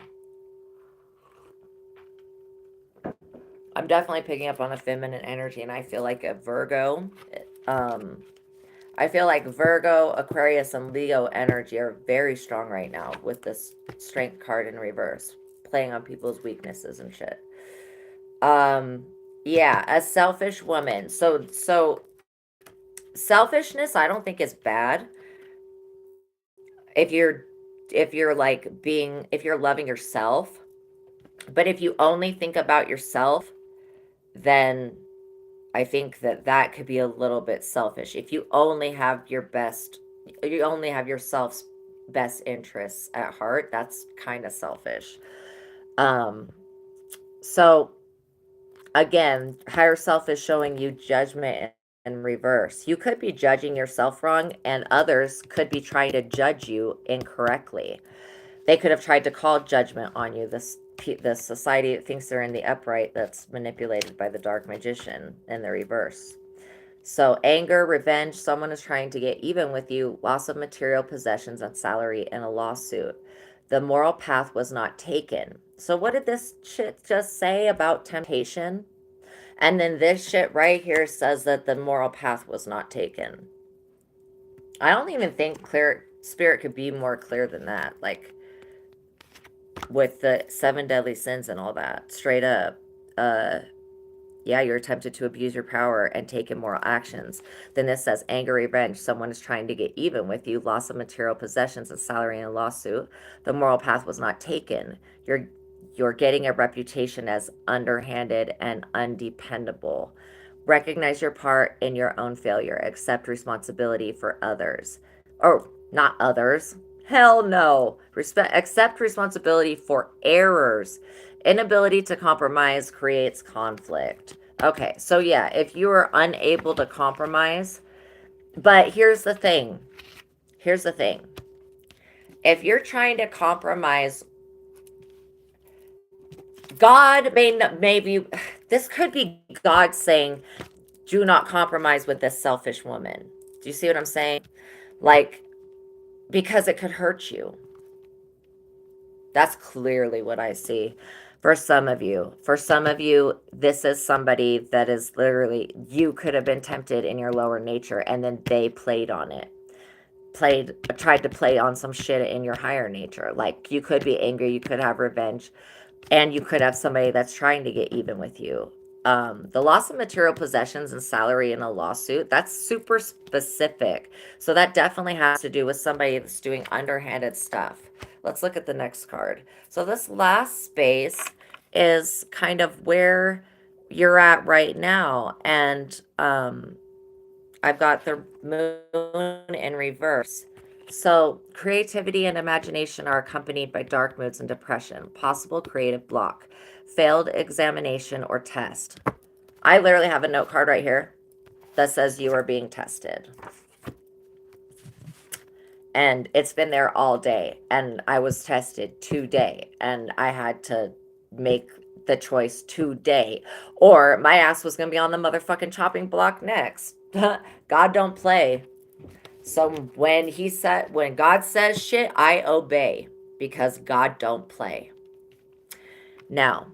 A: I'm definitely picking up on a feminine energy, and I feel like a Virgo. Um, I feel like Virgo, Aquarius, and Leo energy are very strong right now with this strength card in reverse, playing on people's weaknesses and shit. Um, yeah, a selfish woman. So selfishness, I don't think is bad if you're like being if you're loving yourself. But if you only think about yourself, then I think that that could be a little bit selfish. If you only have yourself's best interests at heart, that's kind of selfish. Um, so again, higher self is showing you judgment in reverse. You could be judging yourself wrong, and others could be trying to judge you incorrectly. They could have tried to call judgment on you. This society that thinks they're in the upright, that's manipulated by the dark magician in the reverse. So anger, revenge, someone is trying to get even with you, loss of material possessions and salary, and a lawsuit. The moral path was not taken. So what did this shit just say about temptation? And then this shit right here says that the moral path was not taken. I don't even think clear spirit could be more clear than that. Like with the seven deadly sins and all that, straight up. Yeah, you're tempted to abuse your power and take immoral actions. Then this says anger, revenge. Someone is trying to get even with you. Loss of material possessions and salary in a lawsuit. The moral path was not taken. You're getting a reputation as underhanded and undependable. Recognize your part in your own failure. Accept responsibility for others. Or not others. Hell no. Accept responsibility for errors. Inability to compromise creates conflict. Okay, so yeah, if you are unable to compromise, but here's the thing. Here's the thing. If you're trying to compromise, God maybe this could be God saying, "Do not compromise with this selfish woman." Do you see what I'm saying? Like, because it could hurt you. That's clearly what I see for some of you. For some of you, this is somebody that is literally, you could have been tempted in your lower nature, and then they played on it. Tried to play on some shit in your higher nature. Like, you could be angry, you could have revenge, and you could have somebody that's trying to get even with you. The loss of material possessions and salary in a lawsuit, that's super specific. So that definitely has to do with somebody that's doing underhanded stuff. Let's look at the next card. So this last space is kind of where you're at right now. And I've got the moon in reverse. So, creativity and imagination are accompanied by dark moods and depression, possible creative block, failed examination or test. I literally have a note card right here that says you are being tested. And it's been there all day. And I was tested today. And I had to make the choice today, or my ass was going to be on the motherfucking chopping block next. God don't play. So when God says shit, I obey, because God don't play. Now,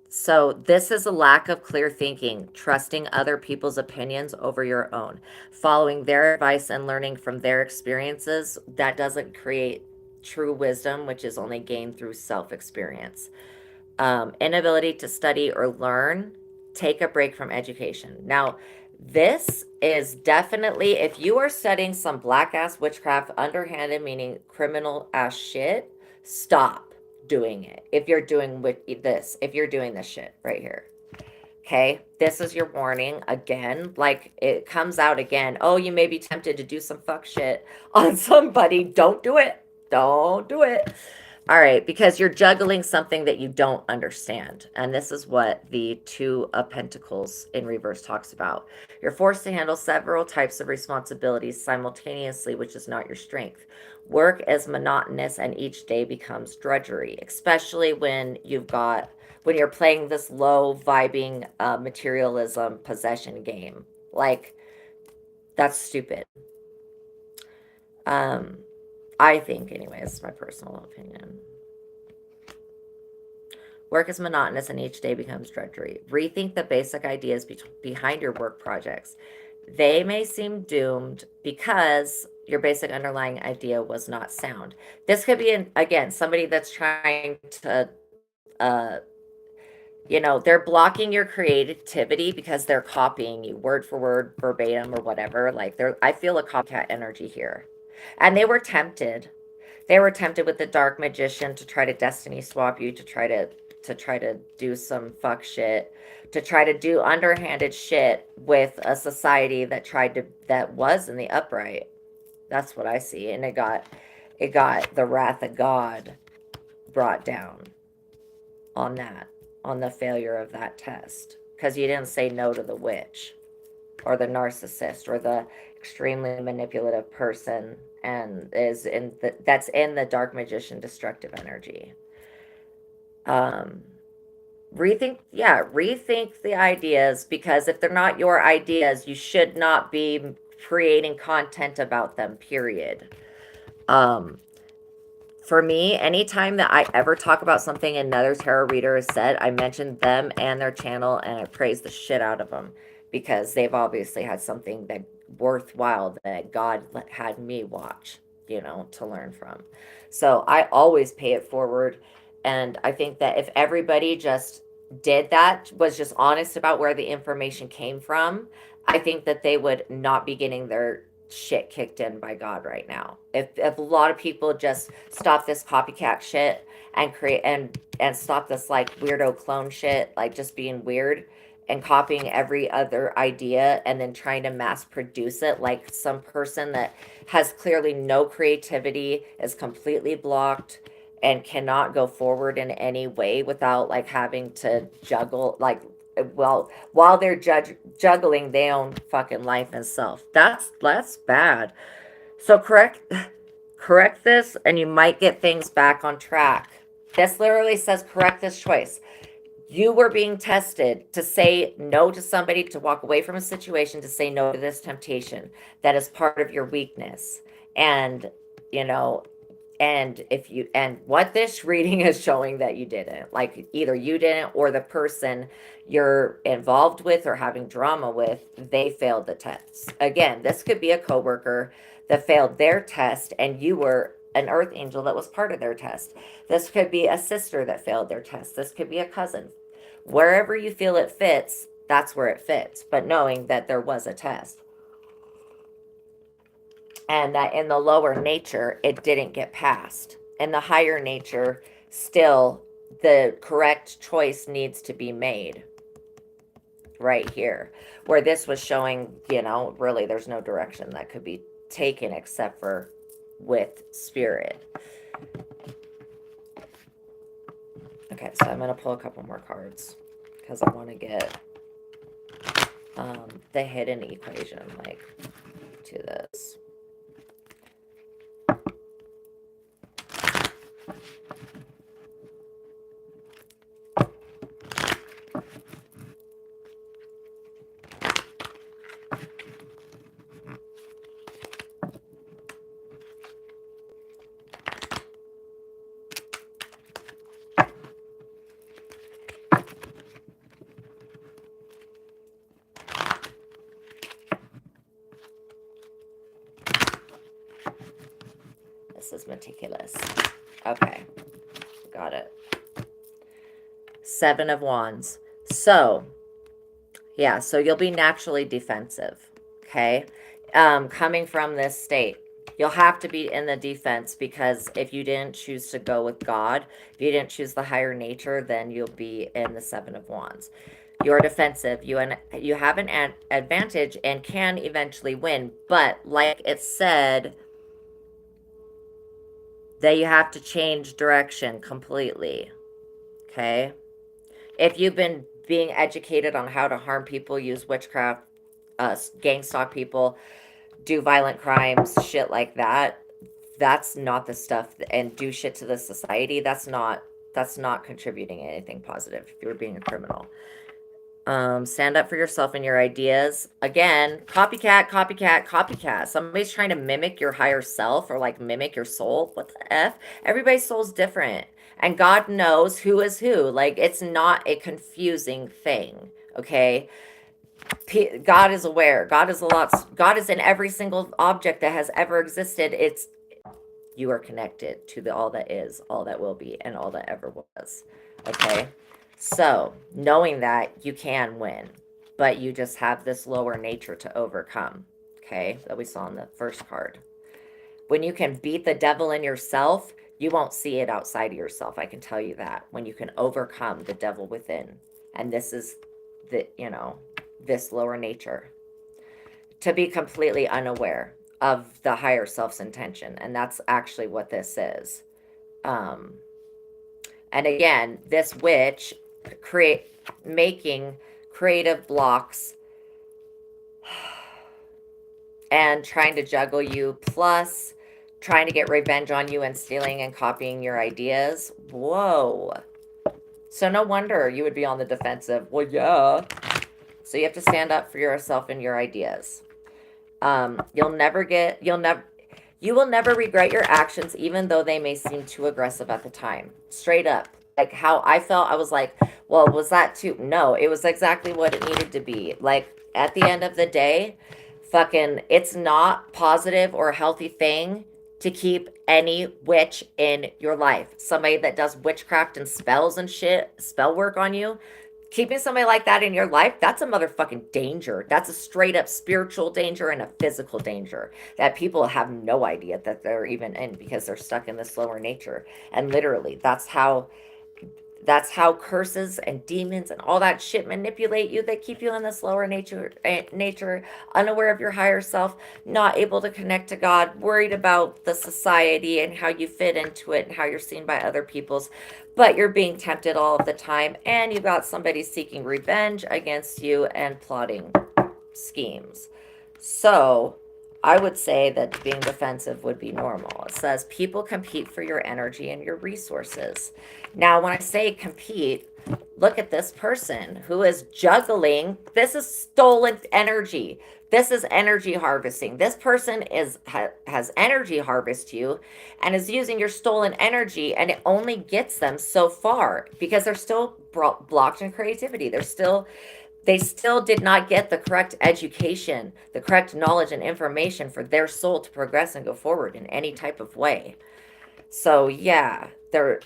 A: so this is a lack of clear thinking, trusting other people's opinions over your own, following their advice and learning from their experiences. That doesn't create true wisdom, which is only gained through self-experience. Inability to study or learn, take a break from education. Now, this is definitely, if you are studying some black ass witchcraft, underhanded, meaning criminal ass shit, stop. doing it. If you're doing with this, if you're doing this shit right here. Okay, this is your warning again. Like it comes out again. Oh, you may be tempted to do some fuck shit on somebody. Don't do it. Don't do it. All right, because you're juggling something that you don't understand. And this is what the Two of Pentacles in reverse talks about. You're forced to handle several types of responsibilities simultaneously, which is not your strength. Work is monotonous and each day becomes drudgery, especially when when you're playing this low vibing materialism possession game. Like, that's stupid. Um, I think, anyways, my personal opinion. Work is monotonous and each day becomes drudgery. Rethink the basic ideas behind your work projects. They may seem doomed because your basic underlying idea was not sound. This could be, again, somebody that's trying to, they're blocking your creativity because they're copying you word for word, verbatim, or whatever. Like, I feel a copycat energy here. And they were tempted. They were tempted with the dark magician to try to destiny swap you, to try to do some fuck shit, to try to do underhanded shit with a society that was in the upright. That's what I see. And it got the wrath of God brought down on the failure of that test, because you didn't say no to the witch or the narcissist or the extremely manipulative person, and that's in the dark magician destructive energy. Rethink the ideas, because if they're not your ideas, you should not be creating content about them, period. For me, anytime that I ever talk about something another tarot reader has said, I mention them and their channel and I praise the shit out of them, because they've obviously had something that worthwhile that God had me watch, to learn from. So I always pay it forward. And I think that if everybody just did that, was just honest about where the information came from, I think that they would not be getting their shit kicked in by God right now. If a lot of people just stop this copycat shit and create and stop this like weirdo clone shit, like just being weird and copying every other idea and then trying to mass produce it like some person that has clearly no creativity, is completely blocked, and cannot go forward in any way without like having to juggle, like, well, while they're juggling their own fucking life and self. That's bad. So correct this and you might get things back on track. This literally says correct this choice. You were being tested to say no to somebody, to walk away from a situation, to say no to this temptation that is part of your weakness. And, you know, and what this reading is showing that you didn't, like either you didn't or the person you're involved with or having drama with, they failed the test. Again, this could be a coworker that failed their test and you were an earth angel that was part of their test. This could be a sister that failed their test. This could be a cousin. Wherever you feel it fits, that's where it fits, but knowing that there was a test. And that in the lower nature, it didn't get passed. In the higher nature, still, the correct choice needs to be made right here. Where this was showing, really there's no direction that could be taken except for with spirit. Okay, so I'm going to pull a couple more cards because I want to get the hidden equation, like, to this. This is meticulous. Okay, got it. 7 of Wands. So, yeah, so you'll be naturally defensive, okay? Coming from this state, You'll have to be in the defense, because if you didn't choose to go with God, if you didn't choose the higher nature, then you'll be in the Seven of Wands. You're defensive. You have an advantage and can eventually win, but like it said, that you have to change direction completely. Okay? If you've been being educated on how to harm people, use witchcraft, gang stalk people, do violent crimes, shit like that, that's not the stuff, and do shit to the society, that's not contributing anything positive if you're being a criminal. Stand up for yourself and your ideas. Again, copycat, copycat, copycat. Somebody's trying to mimic your higher self, or like mimic your soul. What the F? Everybody's soul's different. And God knows who is who. Like, it's not a confusing thing. Okay? God is aware. God is in every single object that has ever existed. You are connected to the all that is, all that will be, and all that ever was. Okay? So, knowing that, you can win, but you just have this lower nature to overcome, okay, that we saw in the first card. When you can beat the devil in yourself, you won't see it outside of yourself. I can tell you that. When you can overcome the devil within. And this is this lower nature. To be completely unaware of the higher self's intention. And that's actually what this is. And again, this witch making creative blocks and trying to juggle you, plus trying to get revenge on you and stealing and copying your ideas. Whoa. So no wonder you would be on the defensive. Well, yeah. So you have to stand up for yourself and your ideas. You will never regret your actions, even though they may seem too aggressive at the time. Straight up. Like how I felt, I was like, well, was that too? No, it was exactly what it needed to be. Like, at the end of the day, fucking, it's not positive or a healthy thing to keep any witch in your life. Somebody that does witchcraft and spells and shit, spell work on you. Keeping somebody like that in your life, that's a motherfucking danger. That's a straight up spiritual danger and a physical danger that people have no idea that they're even in, because they're stuck in this lower nature. And literally, that's how curses and demons and all that shit manipulate you. They keep you in this lower nature, unaware of your higher self, not able to connect to God, worried about the society and how you fit into it and how you're seen by other people's. But you're being tempted all of the time, and you've got somebody seeking revenge against you and plotting schemes. So I would say that being defensive would be normal. It says people compete for your energy and your resources. Now, when I say compete, look at this person who is juggling. This is stolen energy. This is energy harvesting. This person has energy harvest you and is using your stolen energy, and it only gets them so far because they're still blocked in creativity. They still did not get the correct education, the correct knowledge and information for their soul to progress and go forward in any type of way. So yeah, they're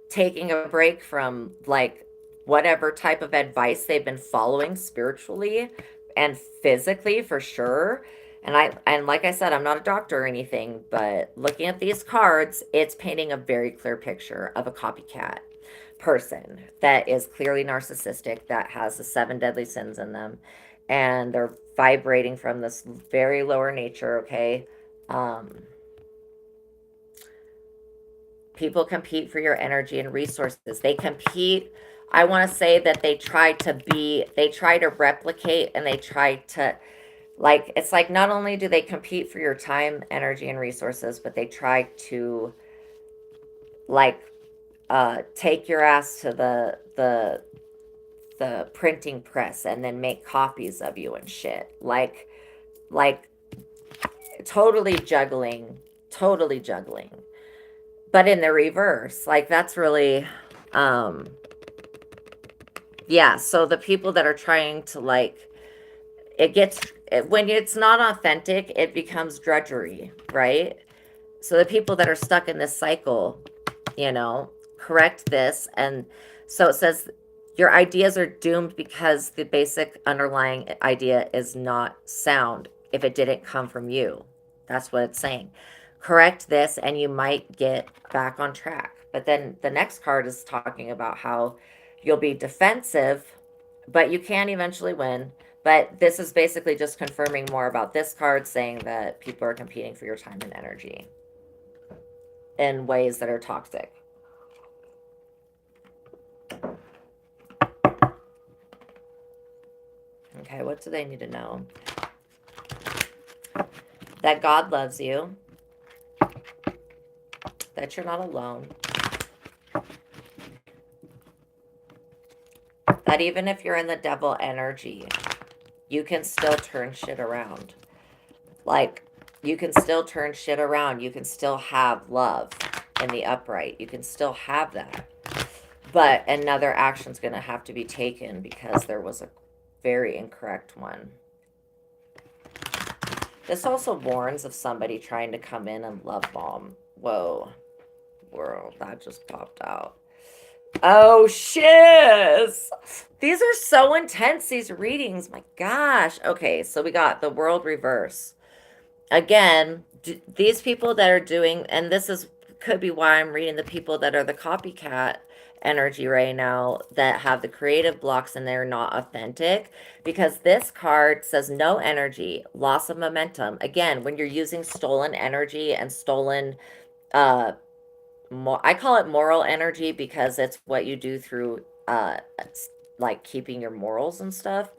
A: taking a break from like whatever type of advice they've been following spiritually and physically, for sure. And like I said, I'm not a doctor or anything, but looking at these cards, it's painting a very clear picture of a copycat person that is clearly narcissistic, that has the 7 deadly sins in them, and they're vibrating from this very lower nature. Okay. People compete for your energy and resources. They compete. I want to say that they try to replicate, and they try to, like, it's like not only do they compete for your time, energy, and resources, but they try to, like, take your ass to the printing press and then make copies of you and shit. Like totally juggling. But in the reverse, like, that's really, yeah. So the people that are trying to, like, when it's not authentic, it becomes drudgery, right? So the people that are stuck in this cycle, correct this. And so it says your ideas are doomed because the basic underlying idea is not sound if it didn't come from you. That's what it's saying. Correct this and you might get back on track. But then the next card is talking about how you'll be defensive, but you can eventually win. But this is basically just confirming more about this card, saying that people are competing for your time and energy in ways that are toxic. Okay, what do they need to know? That God loves you, that you're not alone, that even if you're in the devil energy, you can still turn shit around. Like, you can still turn shit around. You can still have love in the upright. You can still have that. But another action's going to have to be taken because there was a very incorrect one. This also warns of somebody trying to come in and love bomb. Whoa. World, that just popped out. Oh, shiz! These are so intense, these readings. My gosh. Okay, so we got the world reverse. Again, these people that are doing, and this is could be why I'm reading the people that are the copycat energy right now, that have the creative blocks and they're not authentic, because this card says no energy, loss of momentum. Again, when you're using stolen energy and stolen, I call it moral energy because it's what you do through like keeping your morals and stuff.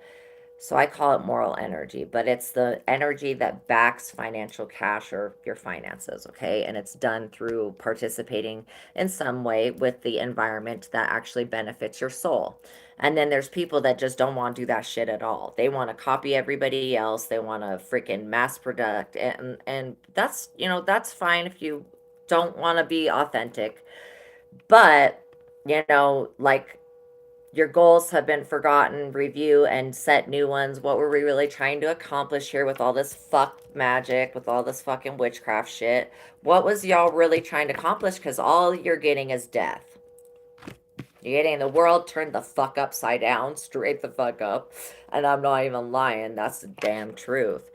A: So I call it moral energy, but it's the energy that backs financial cash or your finances, okay? And it's done through participating in some way with the environment that actually benefits your soul. And then there's people that just don't want to do that shit at all. They want to copy everybody else. They want to freaking mass product, and that's, that's fine if you don't want to be authentic. But, like, your goals have been forgotten, review and set new ones. What were we really trying to accomplish here with all this fuck magic, with all this fucking witchcraft shit? What was y'all really trying to accomplish? Because all you're getting is death. You're getting the world turned the fuck upside down, straight the fuck up. And I'm not even lying. That's the damn truth.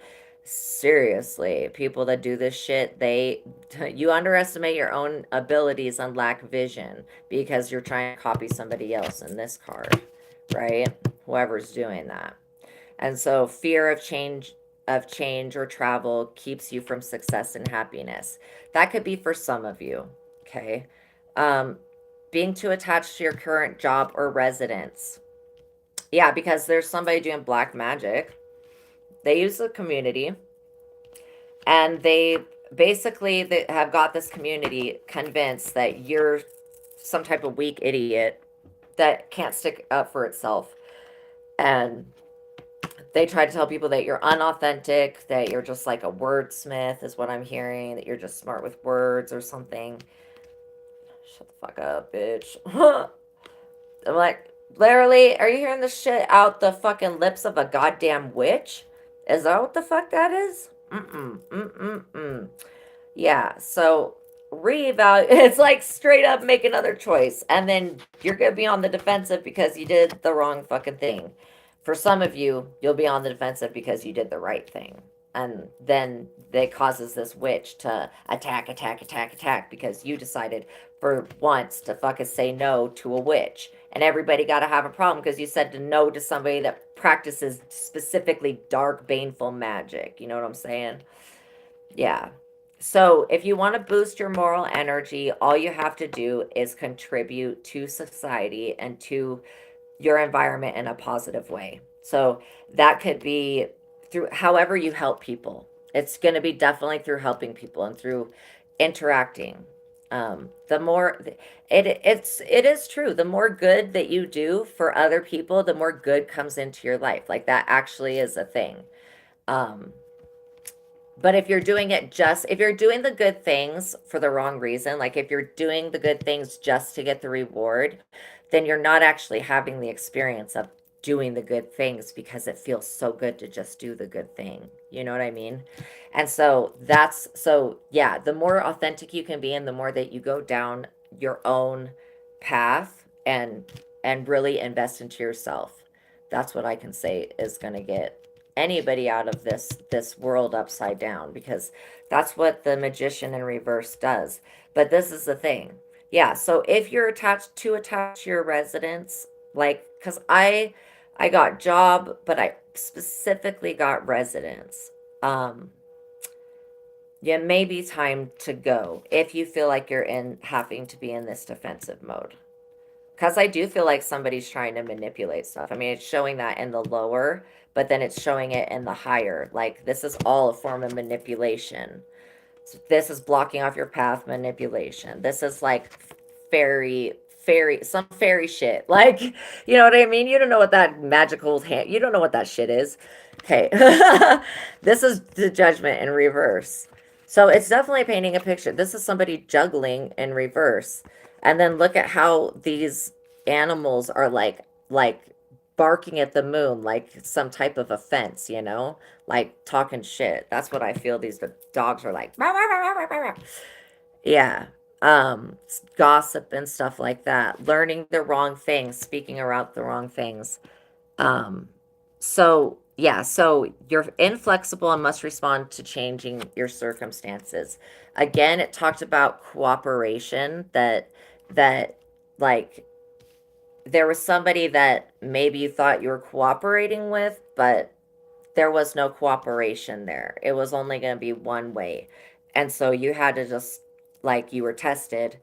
A: Seriously, people that do this shit, you underestimate your own abilities and lack vision because you're trying to copy somebody else in this card, right? Whoever's doing that. And so fear of change or travel keeps you from success and happiness. That could be for some of you, okay? Being too attached to your current job or residence. Yeah, because there's somebody doing black magic. They use the community, and they have got this community convinced that you're some type of weak idiot that can't stick up for itself. And they try to tell people that you're unauthentic, that you're just like a wordsmith, is what I'm hearing, that you're just smart with words or something. Shut the fuck up, bitch. I'm like, literally, are you hearing this shit out the fucking lips of a goddamn witch? Is that what the fuck that is? Yeah, so reevaluate. It's like straight up make another choice. And then you're going to be on the defensive because you did the wrong fucking thing. For some of you, you'll be on the defensive because you did the right thing. And then that causes this witch to attack because you decided for once to fucking say no to a witch. And everybody got to have a problem because you said no to somebody that practices specifically dark, baneful magic. You know what I'm saying? Yeah. So if you want to boost your moral energy, all you have to do is contribute to society and to your environment in a positive way. So that could be through however you help people. It's going to be definitely through helping people and through interacting. The more it is true. The more good that you do for other people, the more good comes into your life. Like, that actually is a thing. Um, but if you're doing the good things for the wrong reason, like if you're doing the good things just to get the reward, then you're not actually having the experience of doing the good things because it feels so good to just do the good thing. You know what I mean? And yeah, the more authentic you can be and the more that you go down your own path and really invest into yourself. That's what I can say is going to get anybody out of this world upside down, because that's what the magician in reverse does. But this is the thing. Yeah, so if you're attached to your residence, like, because I got job, but I specifically got residence. Um, yeah, maybe time to go if you feel like you're in having to be in this defensive mode. Because I do feel like somebody's trying to manipulate stuff. I mean, it's showing that in the lower, but then it's showing it in the higher. Like, this is all a form of manipulation. So this is blocking off your path manipulation. This is like some fairy shit. Like, you know what I mean? You don't know what that magical hand, you don't know what that shit is. Okay. This is the judgment in reverse. So it's definitely painting a picture. This is somebody juggling in reverse. And then look at how these animals are like barking at the moon like some type of offense, you know? Like talking shit. That's what I feel these dogs are like. Yeah. Gossip and stuff like that. Learning the wrong things, speaking about the wrong things. Um, so yeah, so you're inflexible and must respond to changing your circumstances. Again, it talked about cooperation, that like there was somebody that maybe you thought you were cooperating with, but there was no cooperation there. It was only going to be one way. And so you had to just, like, you were tested,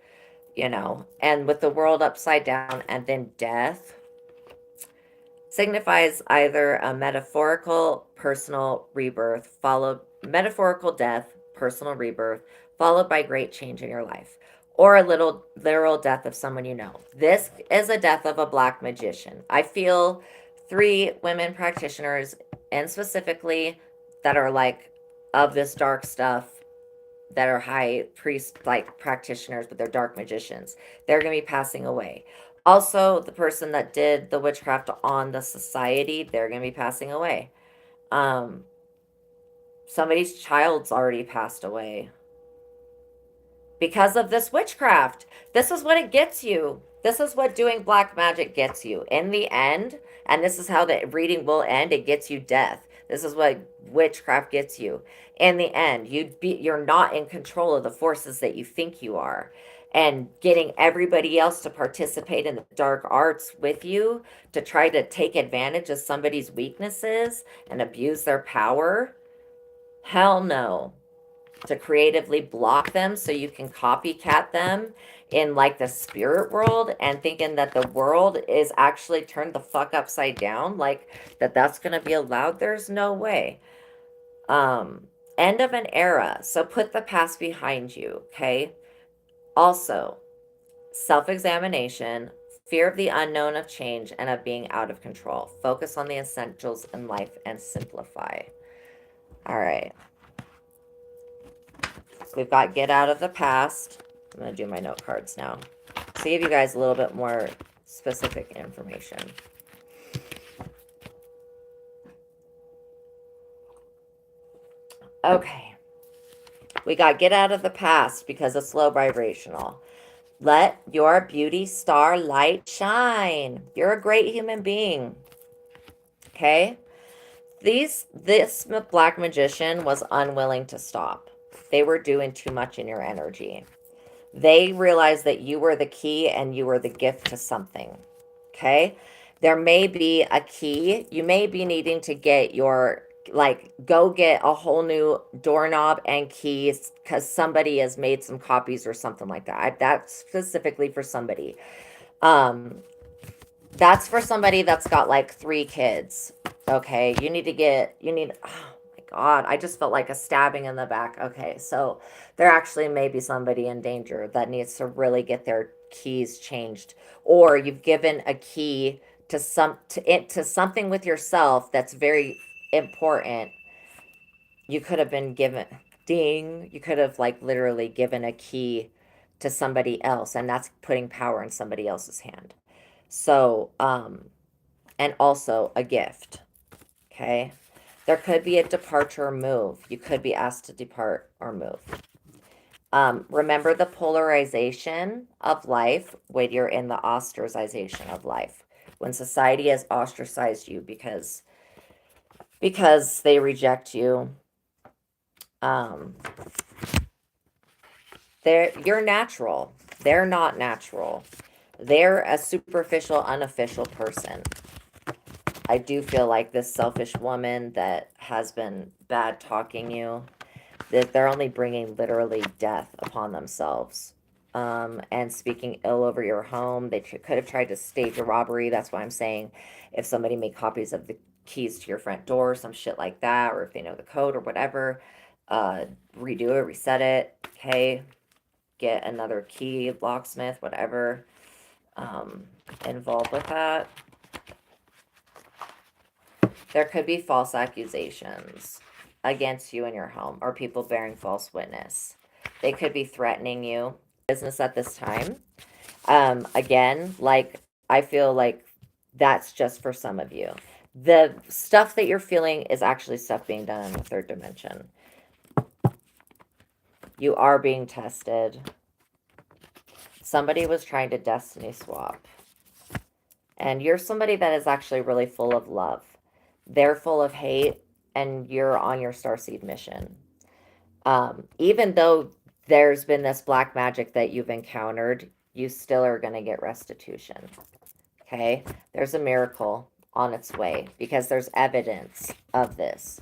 A: you know. And with the world upside down and then death signifies either a metaphorical death, personal rebirth, followed by great change in your life, or a little literal death of someone you know. This is a death of a black magician. I feel 3 women practitioners, and specifically that are like of this dark stuff, that are high priest like practitioners, but they're dark magicians. They're going to be passing away. Also, the person that did the witchcraft on the society, they're going to be passing away. Um, Somebody's child's already passed away because of this witchcraft. This is what it gets you. This is what doing black magic gets you. In the end, and this is how the reading will end, it gets you death. This is what witchcraft gets you. In the end, you're not in control of the forces that you think you are. And getting everybody else to participate in the dark arts with you to try to take advantage of somebody's weaknesses and abuse their power. Hell no. To creatively block them so you can copycat them in like the spirit world, and thinking that the world is actually turned the fuck upside down, like that's going to be allowed. There's no way. End of an era. So put the past behind you. Okay. Also, self-examination, fear of the unknown, of change, and of being out of control. Focus on the essentials in life and simplify. All right. We've got get out of the past. I'm going to do my note cards now. So give you guys a little bit more specific information. Okay. We got get out of the past because it's low vibrational. Let your beauty star light shine. You're a great human being. Okay? This black magician was unwilling to stop. They were doing too much in your energy. They realized that you were the key and you were the gift to something. Okay? There may be a key. You may be needing to get your, like, go get a whole new doorknob and keys because somebody has made some copies or something like that. That's specifically for somebody. That's for somebody that's got like 3 kids. Okay? You need, oh my God, I just felt like a stabbing in the back. Okay, so there actually may be somebody in danger that needs to really get their keys changed. Or you've given a key to something with yourself that's very important. You could have been given, you could have like literally given a key to somebody else, and that's putting power in somebody else's hand. So, and also a gift. Okay. There could be a departure or move. You could be asked to depart or move. Remember the polarization of life when you're in the ostracization of life. When society has ostracized you because because they reject you. Um, you're natural. They're not natural. They're a superficial, unofficial person. I do feel like this selfish woman that has been bad talking you, that they're only bringing literally death upon themselves. And speaking ill over your home. They could have tried to stage a robbery. That's why I'm saying if somebody made copies of the keys to your front door, some shit like that, or if they know the code or whatever, redo it, reset it, okay? Get another key, locksmith, whatever, involved with that. There could be false accusations against you in your home or people bearing false witness. They could be threatening you. Business at this time. Again, like I feel like that's just for some of you. The stuff that you're feeling is actually stuff being done in the third dimension. You are being tested. Somebody was trying to destiny swap. And you're somebody that is actually really full of love. They're full of hate, and you're on your starseed mission. Even though there's been this black magic that you've encountered, you still are going to get restitution. Okay? There's a miracle on its way because there's evidence of this.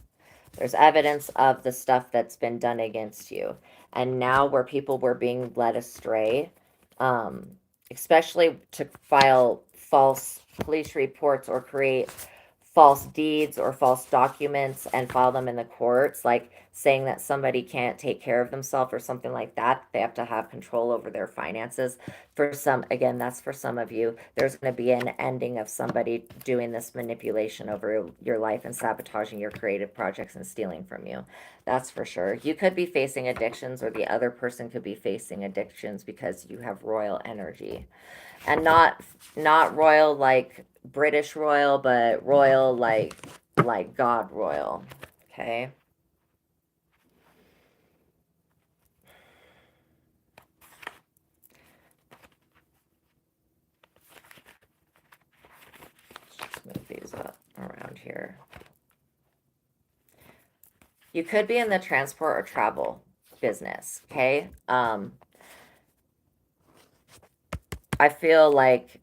A: There's evidence of the stuff that's been done against you. And now where people were being led astray, especially to file false police reports or create false deeds or false documents and file them in the courts, like saying that somebody can't take care of themselves or something like that. They have to have control over their finances. For some, again, that's for some of you. There's going to be an ending of somebody doing this manipulation over your life and sabotaging your creative projects and stealing from you. That's for sure. You could be facing addictions, or the other person could be facing addictions because you have royal energy. And not royal like British royal, but royal like God royal. Okay? Let's just move these up around here. You could be in the transport or travel business, okay? I feel like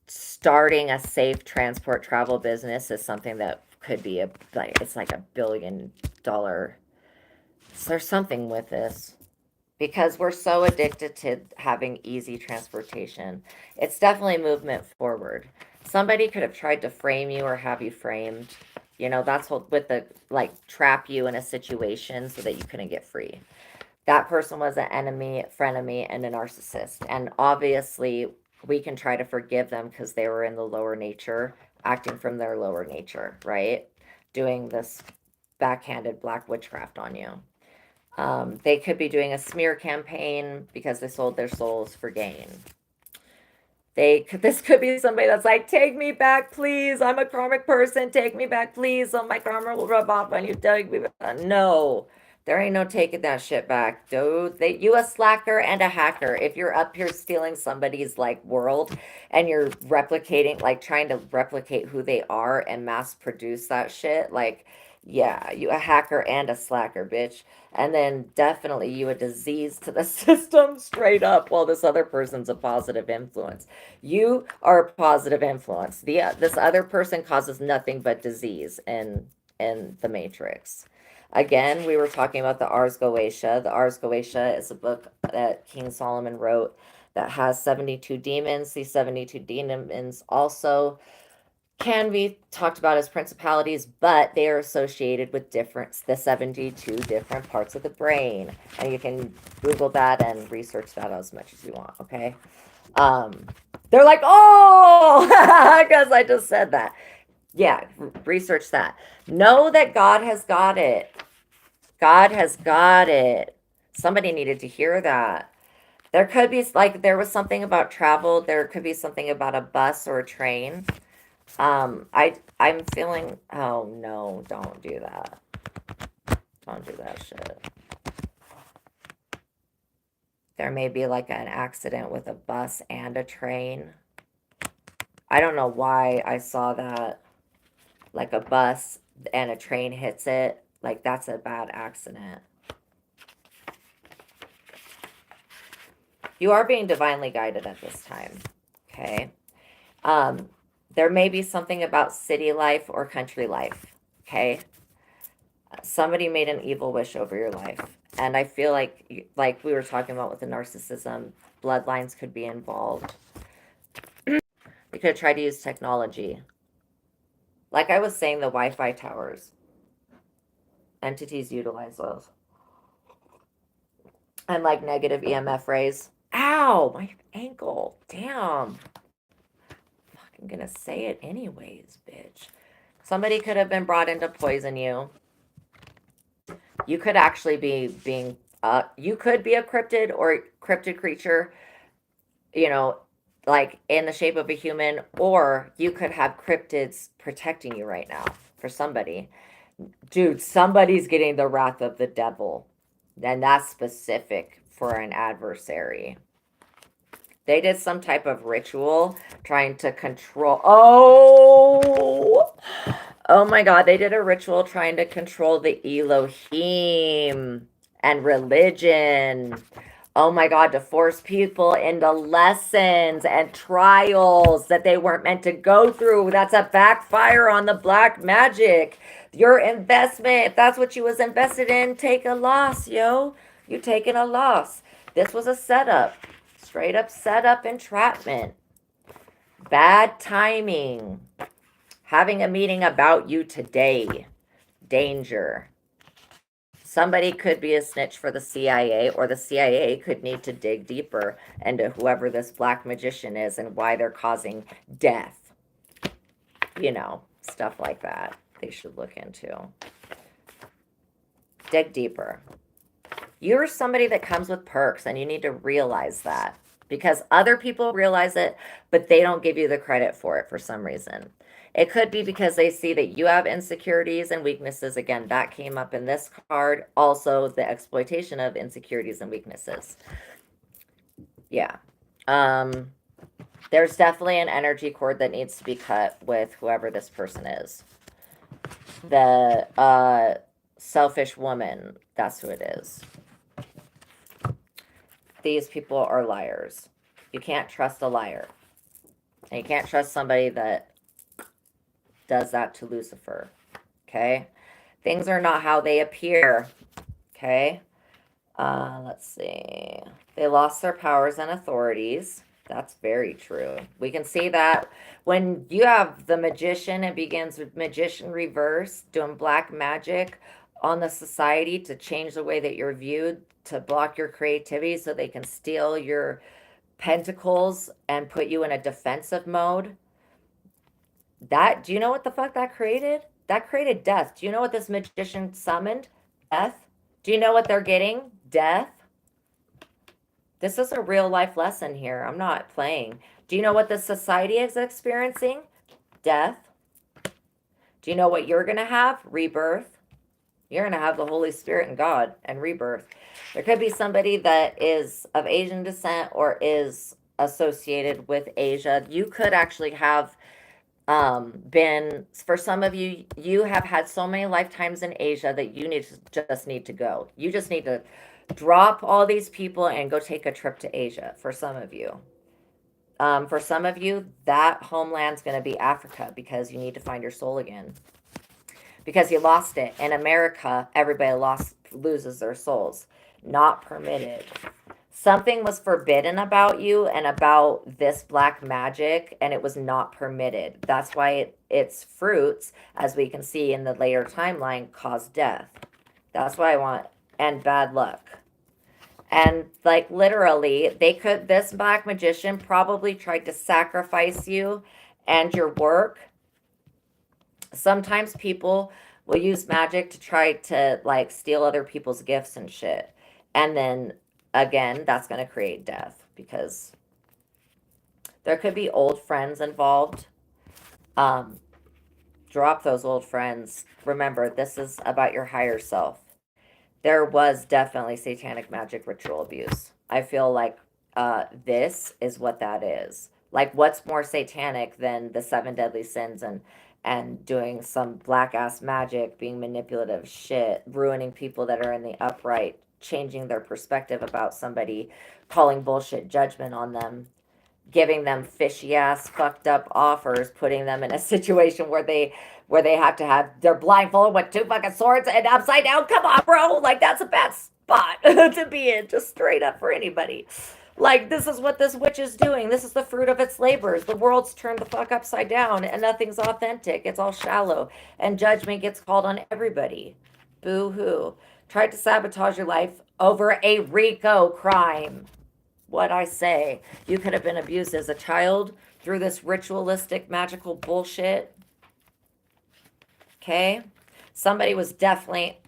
A: starting a safe transport travel business is something that could be it's like $1 billion. So there's something with this because we're so addicted to having easy transportation. It's definitely movement forward. Somebody could have tried to frame you or have you framed. You know, that's what with the like trap you in a situation so that you couldn't get free. That person was an enemy, frenemy, and a narcissist. And obviously, we can try to forgive them because they were in the lower nature, acting from their lower nature, right? Doing this backhanded black witchcraft on you. They could be doing a smear campaign because they sold their souls for gain. This could be somebody that's like, take me back, please. I'm a karmic person. Take me back, please. So my karma will rub off on you. Take me back. No, there ain't no taking that shit back, dude. You a slacker and a hacker. If you're up here stealing somebody's like world and you're replicating, like trying to replicate who they are and mass produce that shit, like, yeah, you a hacker and a slacker, bitch. And then definitely you a disease to the system straight up while this other person's a positive influence. You are a positive influence. This other person causes nothing but disease in the Matrix. Again, we were talking about the Ars Goetia. The Ars Goetia is a book that King Solomon wrote that has 72 demons. These 72 demons also can be talked about as principalities, but they are associated with the 72 different parts of the brain. And you can Google that and research that as much as you want, okay? They're like, oh, because I just said that. Yeah, research that. Know that God has got it. God has got it. Somebody needed to hear that. There could be, like, there was something about travel. There could be something about a bus or a train. I'm feeling, oh no, don't do that. Don't do that shit. There may be like an accident with a bus and a train. I don't know why I saw that. Like a bus and a train hits it, like that's a bad accident. You are being divinely guided at this time. Okay. There may be something about city life or country life. Okay. Somebody made an evil wish over your life. And I feel like we were talking about with the narcissism, bloodlines could be involved. They could try to use technology. Like I was saying, the Wi-Fi towers. Entities utilize those. And like negative EMF rays. Ow, my ankle. Damn. I'm gonna say it anyways, bitch. Somebody could have been brought in to poison you. You could actually be being, you could be a cryptid or cryptid creature, you know, like in the shape of a human, or you could have cryptids protecting you right now for somebody. Dude, somebody's getting the wrath of the devil. And that's specific for an adversary. They did some type of ritual trying to control. Oh my God. They did a ritual trying to control the Elohim and religion. Oh my God, to force people into lessons and trials that they weren't meant to go through. That's a backfire on the black magic. Your investment, if that's what you was invested in, take a loss, yo. You taking a loss. This was a setup. Straight up setup entrapment. Bad timing. Having a meeting about you today. Danger. Somebody could be a snitch for the CIA, or the CIA could need to dig deeper into whoever this black magician is and why they're causing death. You know, stuff like that they should look into. Dig deeper. You're somebody that comes with perks, and you need to realize that, because other people realize it, but they don't give you the credit for it for some reason. It could be because they see that you have insecurities and weaknesses. Again, that came up in this card. Also, the exploitation of insecurities and weaknesses. Yeah. There's definitely an energy cord that needs to be cut with whoever this person is. The selfish woman, that's who it is. These people are liars. You can't trust a liar. And you can't trust somebody that does that to Lucifer. Okay? Things are not how they appear. Okay? Let's see. They lost their powers and authorities. That's very true. We can see that when you have the magician, it begins with magician reverse, doing black magic on the society to change the way that you're viewed, to block your creativity so they can steal your pentacles and put you in a defensive mode. That, do you know what the fuck that created? That created death. Do you know what this magician summoned? Death. Do you know what they're getting? Death. This is a real life lesson here. I'm not playing. Do you know what the society is experiencing? Death. Do you know what you're going to have? Rebirth. You're going to have the Holy Spirit and God and rebirth. There could be somebody that is of Asian descent or is associated with Asia. You could actually have been, for some of you, you have had so many lifetimes in Asia that you just need to go. You just need to drop all these people and go take a trip to Asia. For some of you, that homeland's going to be Africa, because you need to find your soul again, because you lost it. In America, everybody loses their souls. Not permitted. Something was forbidden about you and about this black magic, and it was not permitted. That's why its fruits, as we can see in the later timeline, cause death. That's why I want, and bad luck. And like literally, this black magician probably tried to sacrifice you and your work. Sometimes people will use magic to try to like steal other people's gifts and shit. And then again, that's going to create death, because there could be old friends involved. Drop those old friends. Remember, this is about your higher self. There was definitely satanic magic ritual abuse. I feel like this is what that is. Like, what's more satanic than the 7 deadly sins and doing some black ass magic, being manipulative shit, ruining people that are in the upright, changing their perspective about somebody, calling bullshit judgment on them, giving them fishy ass fucked up offers, putting them in a situation where they have to have they're blindfolded with two fucking swords and upside down. Come on, bro. Like that's a bad spot to be in, just straight up for anybody. Like this is what this witch is doing. This is the fruit of its labors. The world's turned the fuck upside down and nothing's authentic. It's all shallow. And judgment gets called on everybody. Boo hoo. Tried to sabotage your life over a RICO crime. What I say. You could have been abused as a child through this ritualistic magical bullshit. Okay? Somebody was definitely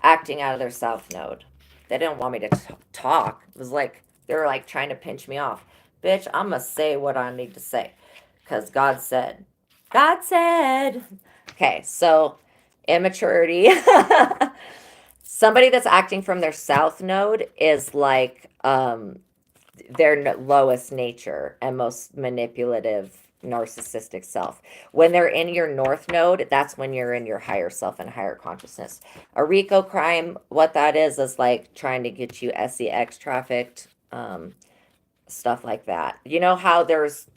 A: acting out of their south node. They didn't want me to talk. It was like they were like trying to pinch me off. Bitch, I'm gonna say what I need to say. Because God said. God said. Okay, so immaturity. Somebody that's acting from their south node is like their lowest nature and most manipulative narcissistic self. When they're in your north node, that's when you're in your higher self and higher consciousness. A RICO crime, what that is like trying to get you sex trafficked, stuff like that. You know how there's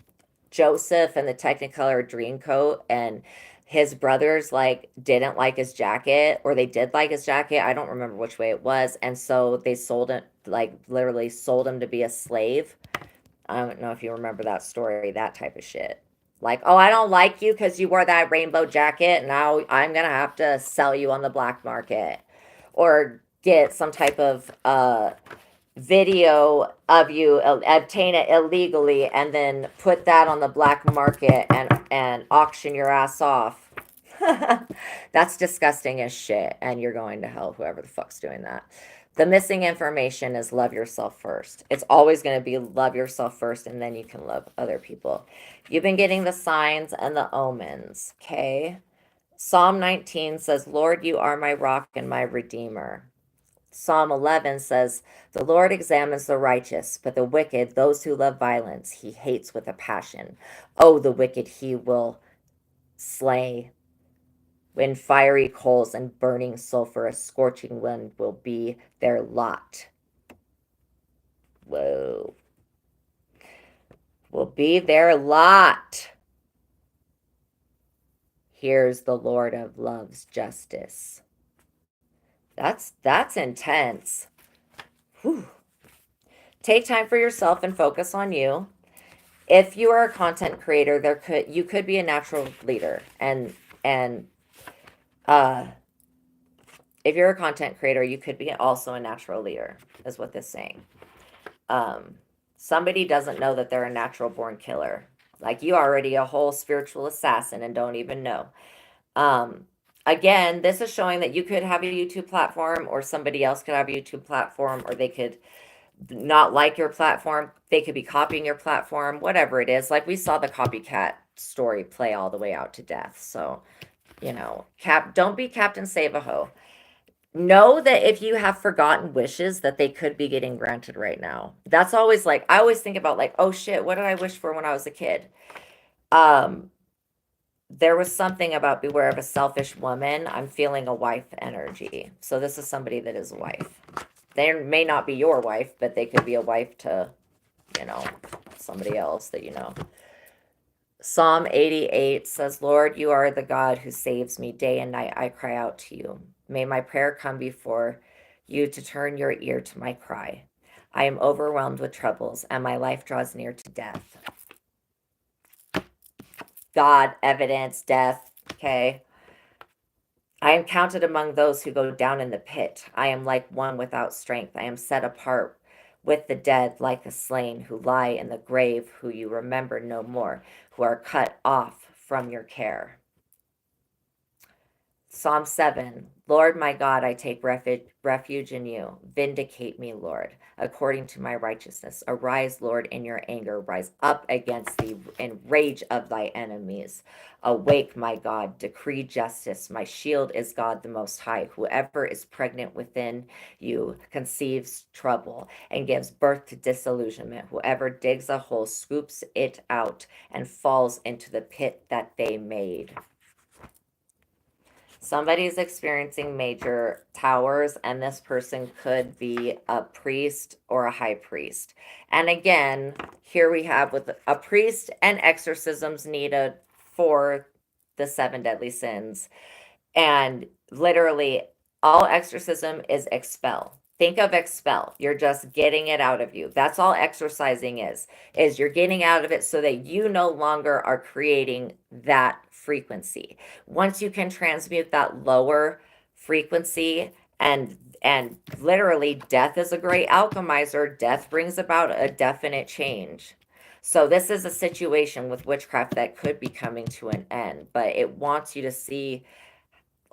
A: Joseph and the Technicolor Dreamcoat, and his brothers like didn't like his jacket, or they did like his jacket. I don't remember which way it was, and so they sold it, like literally sold him to be a slave. I don't know if you remember that story, that type of shit. Like, oh, I don't like you because you wore that rainbow jacket. Now I'm gonna have to sell you on the black market, or get some type of video of you, obtain it illegally, and then put that on the black market and auction your ass off. That's disgusting as shit, and you're going to hell, whoever the fuck's doing that. The missing information is love yourself first. It's always going to be love yourself first, and then you can love other people. You've been getting the signs and the omens, okay? Psalm 19 says, Lord, you are my rock and my redeemer. Psalm 11 says, the Lord examines the righteous, but the wicked, those who love violence, he hates with a passion. Oh, the wicked he will slay. When fiery coals and burning sulfur, a scorching wind will be their lot. Whoa. Will be their lot. Here's the Lord of love's justice. That's intense. Whew. Take time for yourself and focus on you. If you are a content creator, you could be a natural leader, and if you're a content creator, you could be also a natural leader, is what this is saying. Somebody doesn't know that they're a natural born killer. Like you already a whole spiritual assassin and don't even know. Again, this is showing that you could have a YouTube platform, or somebody else could have a YouTube platform, or they could not like your platform. They could be copying your platform, whatever it is. Like we saw the copycat story play all the way out to death. So, you know, don't be Captain Save-A-Ho. Know that if you have forgotten wishes, that they could be getting granted right now. That's always like, I always think about like, oh shit, what did I wish for when I was a kid? There was something about beware of a selfish woman. I'm feeling a wife energy. So this is somebody that is a wife. They may not be your wife, but they could be a wife to, you know, somebody else that you know. Psalm 88 says, Lord, you are the God who saves me. Day and night I cry out to you. May my prayer come before you to turn your ear to my cry. I am overwhelmed with troubles, and my life draws near to death. God, evidence, death, okay? I am counted among those who go down in the pit. I am like one without strength. I am set apart with the dead, like the slain who lie in the grave, who you remember no more, who are cut off from your care. Psalm 7, Lord my God, I take refuge in you. Vindicate me, Lord, according to my righteousness. Arise, Lord, in your anger. Rise up against the rage of thy enemies. Awake, my God, decree justice. My shield is God the Most High. Whoever is pregnant within you conceives trouble and gives birth to disillusionment. Whoever digs a hole scoops it out and falls into the pit that they made. Somebody's experiencing major towers, and this person could be a priest or a high priest. And again, here we have with a priest and exorcisms needed for the 7 deadly sins. And literally, all exorcism is expel. Think of expel. You're just getting it out of you. That's all exorcising is you're getting out of it so that you no longer are creating that frequency. Once you can transmute that lower frequency, and literally death is a great alchemizer, death brings about a definite change. So this is a situation with witchcraft that could be coming to an end, but it wants you to see,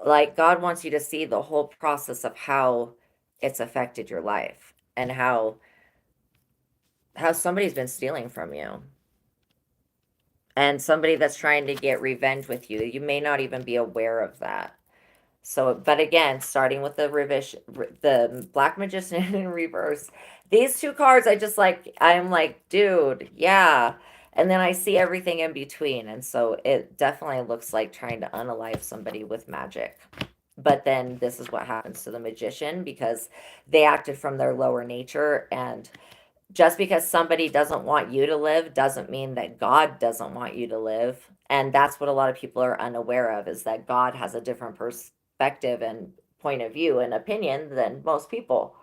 A: like, God wants you to see the whole process of how it's affected your life, and how somebody's been stealing from you, and somebody that's trying to get revenge with you. You may not even be aware of that. So, but again, starting with the revision, the Black Magician in reverse, these two cards, I'm like, dude, yeah. And then I see everything in between. And so it definitely looks like trying to unalive somebody with magic. But then this is what happens to the magician, because they acted from their lower nature. And just because somebody doesn't want you to live doesn't mean that God doesn't want you to live. And that's what a lot of people are unaware of, is that God has a different perspective and point of view and opinion than most people.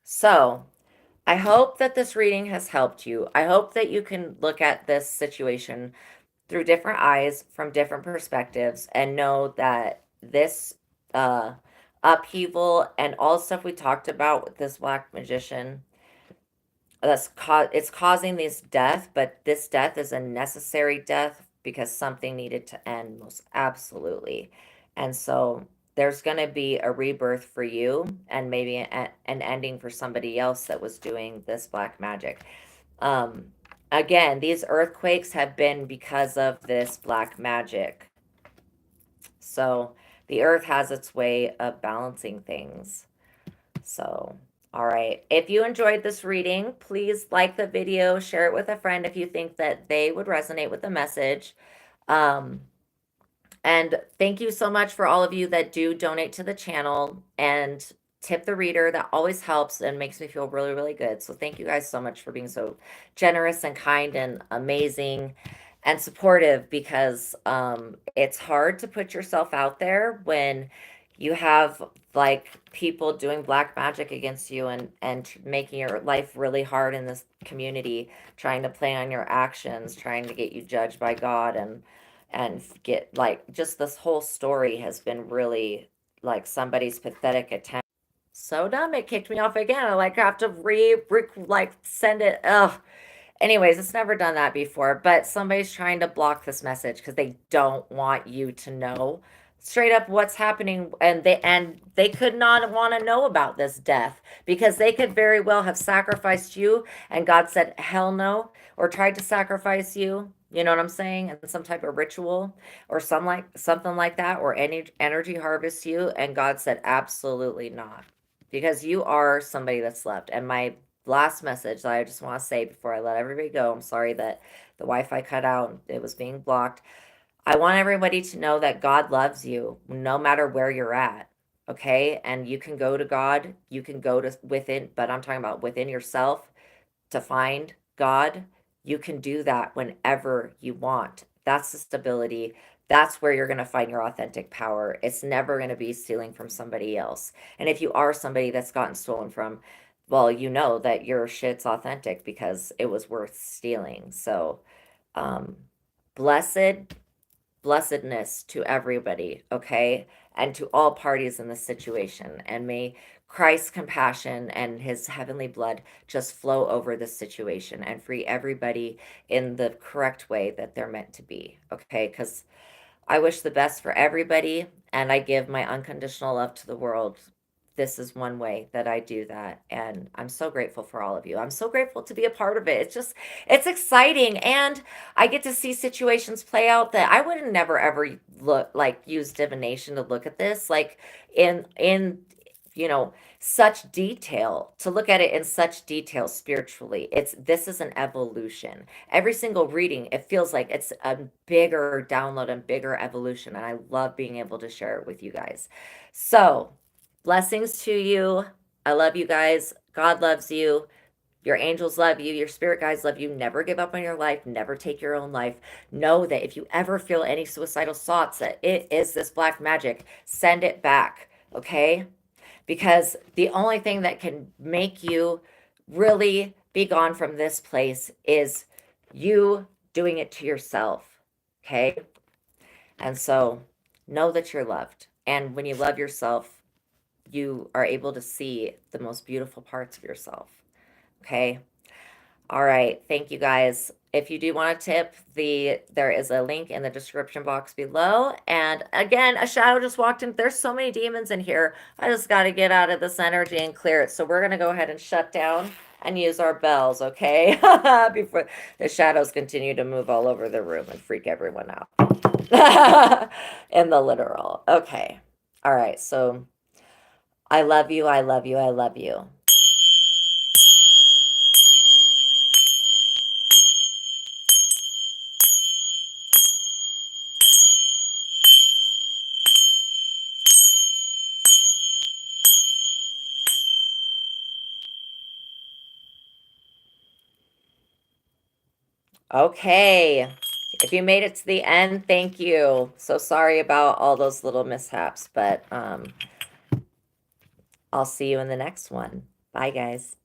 A: So I hope that this reading has helped you. I hope that you can look at this situation through different eyes from different perspectives and know that this upheaval and all the stuff we talked about with this Black Magician, it's causing this death, but this death is a necessary death because something needed to end, most absolutely. And so there's going to be a rebirth for you, and maybe an ending for somebody else that was doing this black magic. Again, these earthquakes have been because of this black magic. So the earth has its way of balancing things. So, all right. If you enjoyed this reading, please like the video, share it with a friend if you think that they would resonate with the message. And thank you so much for all of you that do donate to the channel and tip the reader. That always helps and makes me feel really, really good. So thank you guys so much for being so generous and kind and amazing and supportive, because it's hard to put yourself out there when you have like people doing black magic against you, and making your life really hard in this community, trying to play on your actions, trying to get you judged by God, and get, like, just this whole story has been really like somebody's pathetic attempt. So dumb, it kicked me off again. I like have to like send it. Ugh. Anyways, it's never done that before, but somebody's trying to block this message because they don't want you to know straight up what's happening, and they could not want to know about this death, because they could very well have sacrificed you and God said hell no, or tried to sacrifice you, you know what I'm saying, in some type of ritual or something like that, or any energy harvest you, and God said absolutely not, because you are somebody that's left. And my last message that I just want to say before I let everybody go, I'm sorry that the Wi-Fi cut out, it was being blocked. I want everybody to know that God loves you no matter where you're at. Okay? And you can go to God, you can go to within, but I'm talking about within yourself to find God. You can do that whenever you want. That's the stability. That's where you're going to find your authentic power. It's never going to be stealing from somebody else. And if you are somebody that's gotten stolen from, well, you know that your shit's authentic because it was worth stealing. So, blessed blessedness to everybody, okay? And to all parties in this situation. And may Christ's compassion and his heavenly blood just flow over this situation and free everybody in the correct way that they're meant to be. Okay? Because I wish the best for everybody, and I give my unconditional love to the world. This is one way that I do that, and I'm so grateful for all of you. I'm so grateful to be a part of it. It's exciting, and I get to see situations play out that I would have never ever look like use divination to look at this, like in you know such detail, to look at it in such detail spiritually. This is an evolution. Every single reading, it feels like it's a bigger download and bigger evolution, and I love being able to share it with you guys. So blessings to you. I love you guys. God loves you. Your angels love you. Your spirit guides love you. Never give up on your life. Never take your own life. Know that if you ever feel any suicidal thoughts, that it is this black magic, send it back. Okay? Because the only thing that can make you really be gone from this place is you doing it to yourself. Okay? And so know that you're loved. And when you love yourself, you are able to see the most beautiful parts of yourself. Okay? All right. Thank you guys. If you do want to tip, there is a link in the description box below. And again, a shadow just walked in. There's so many demons in here. I just got to get out of this energy and clear it. So we're going to go ahead and shut down and use our bells, okay? Before the shadows continue to move all over the room and freak everyone out. In the literal. Okay. All right. So I love you. I love you. I love you. Okay. If you made it to the end, thank you. So sorry about all those little mishaps, but I'll see you in the next one. Bye, guys.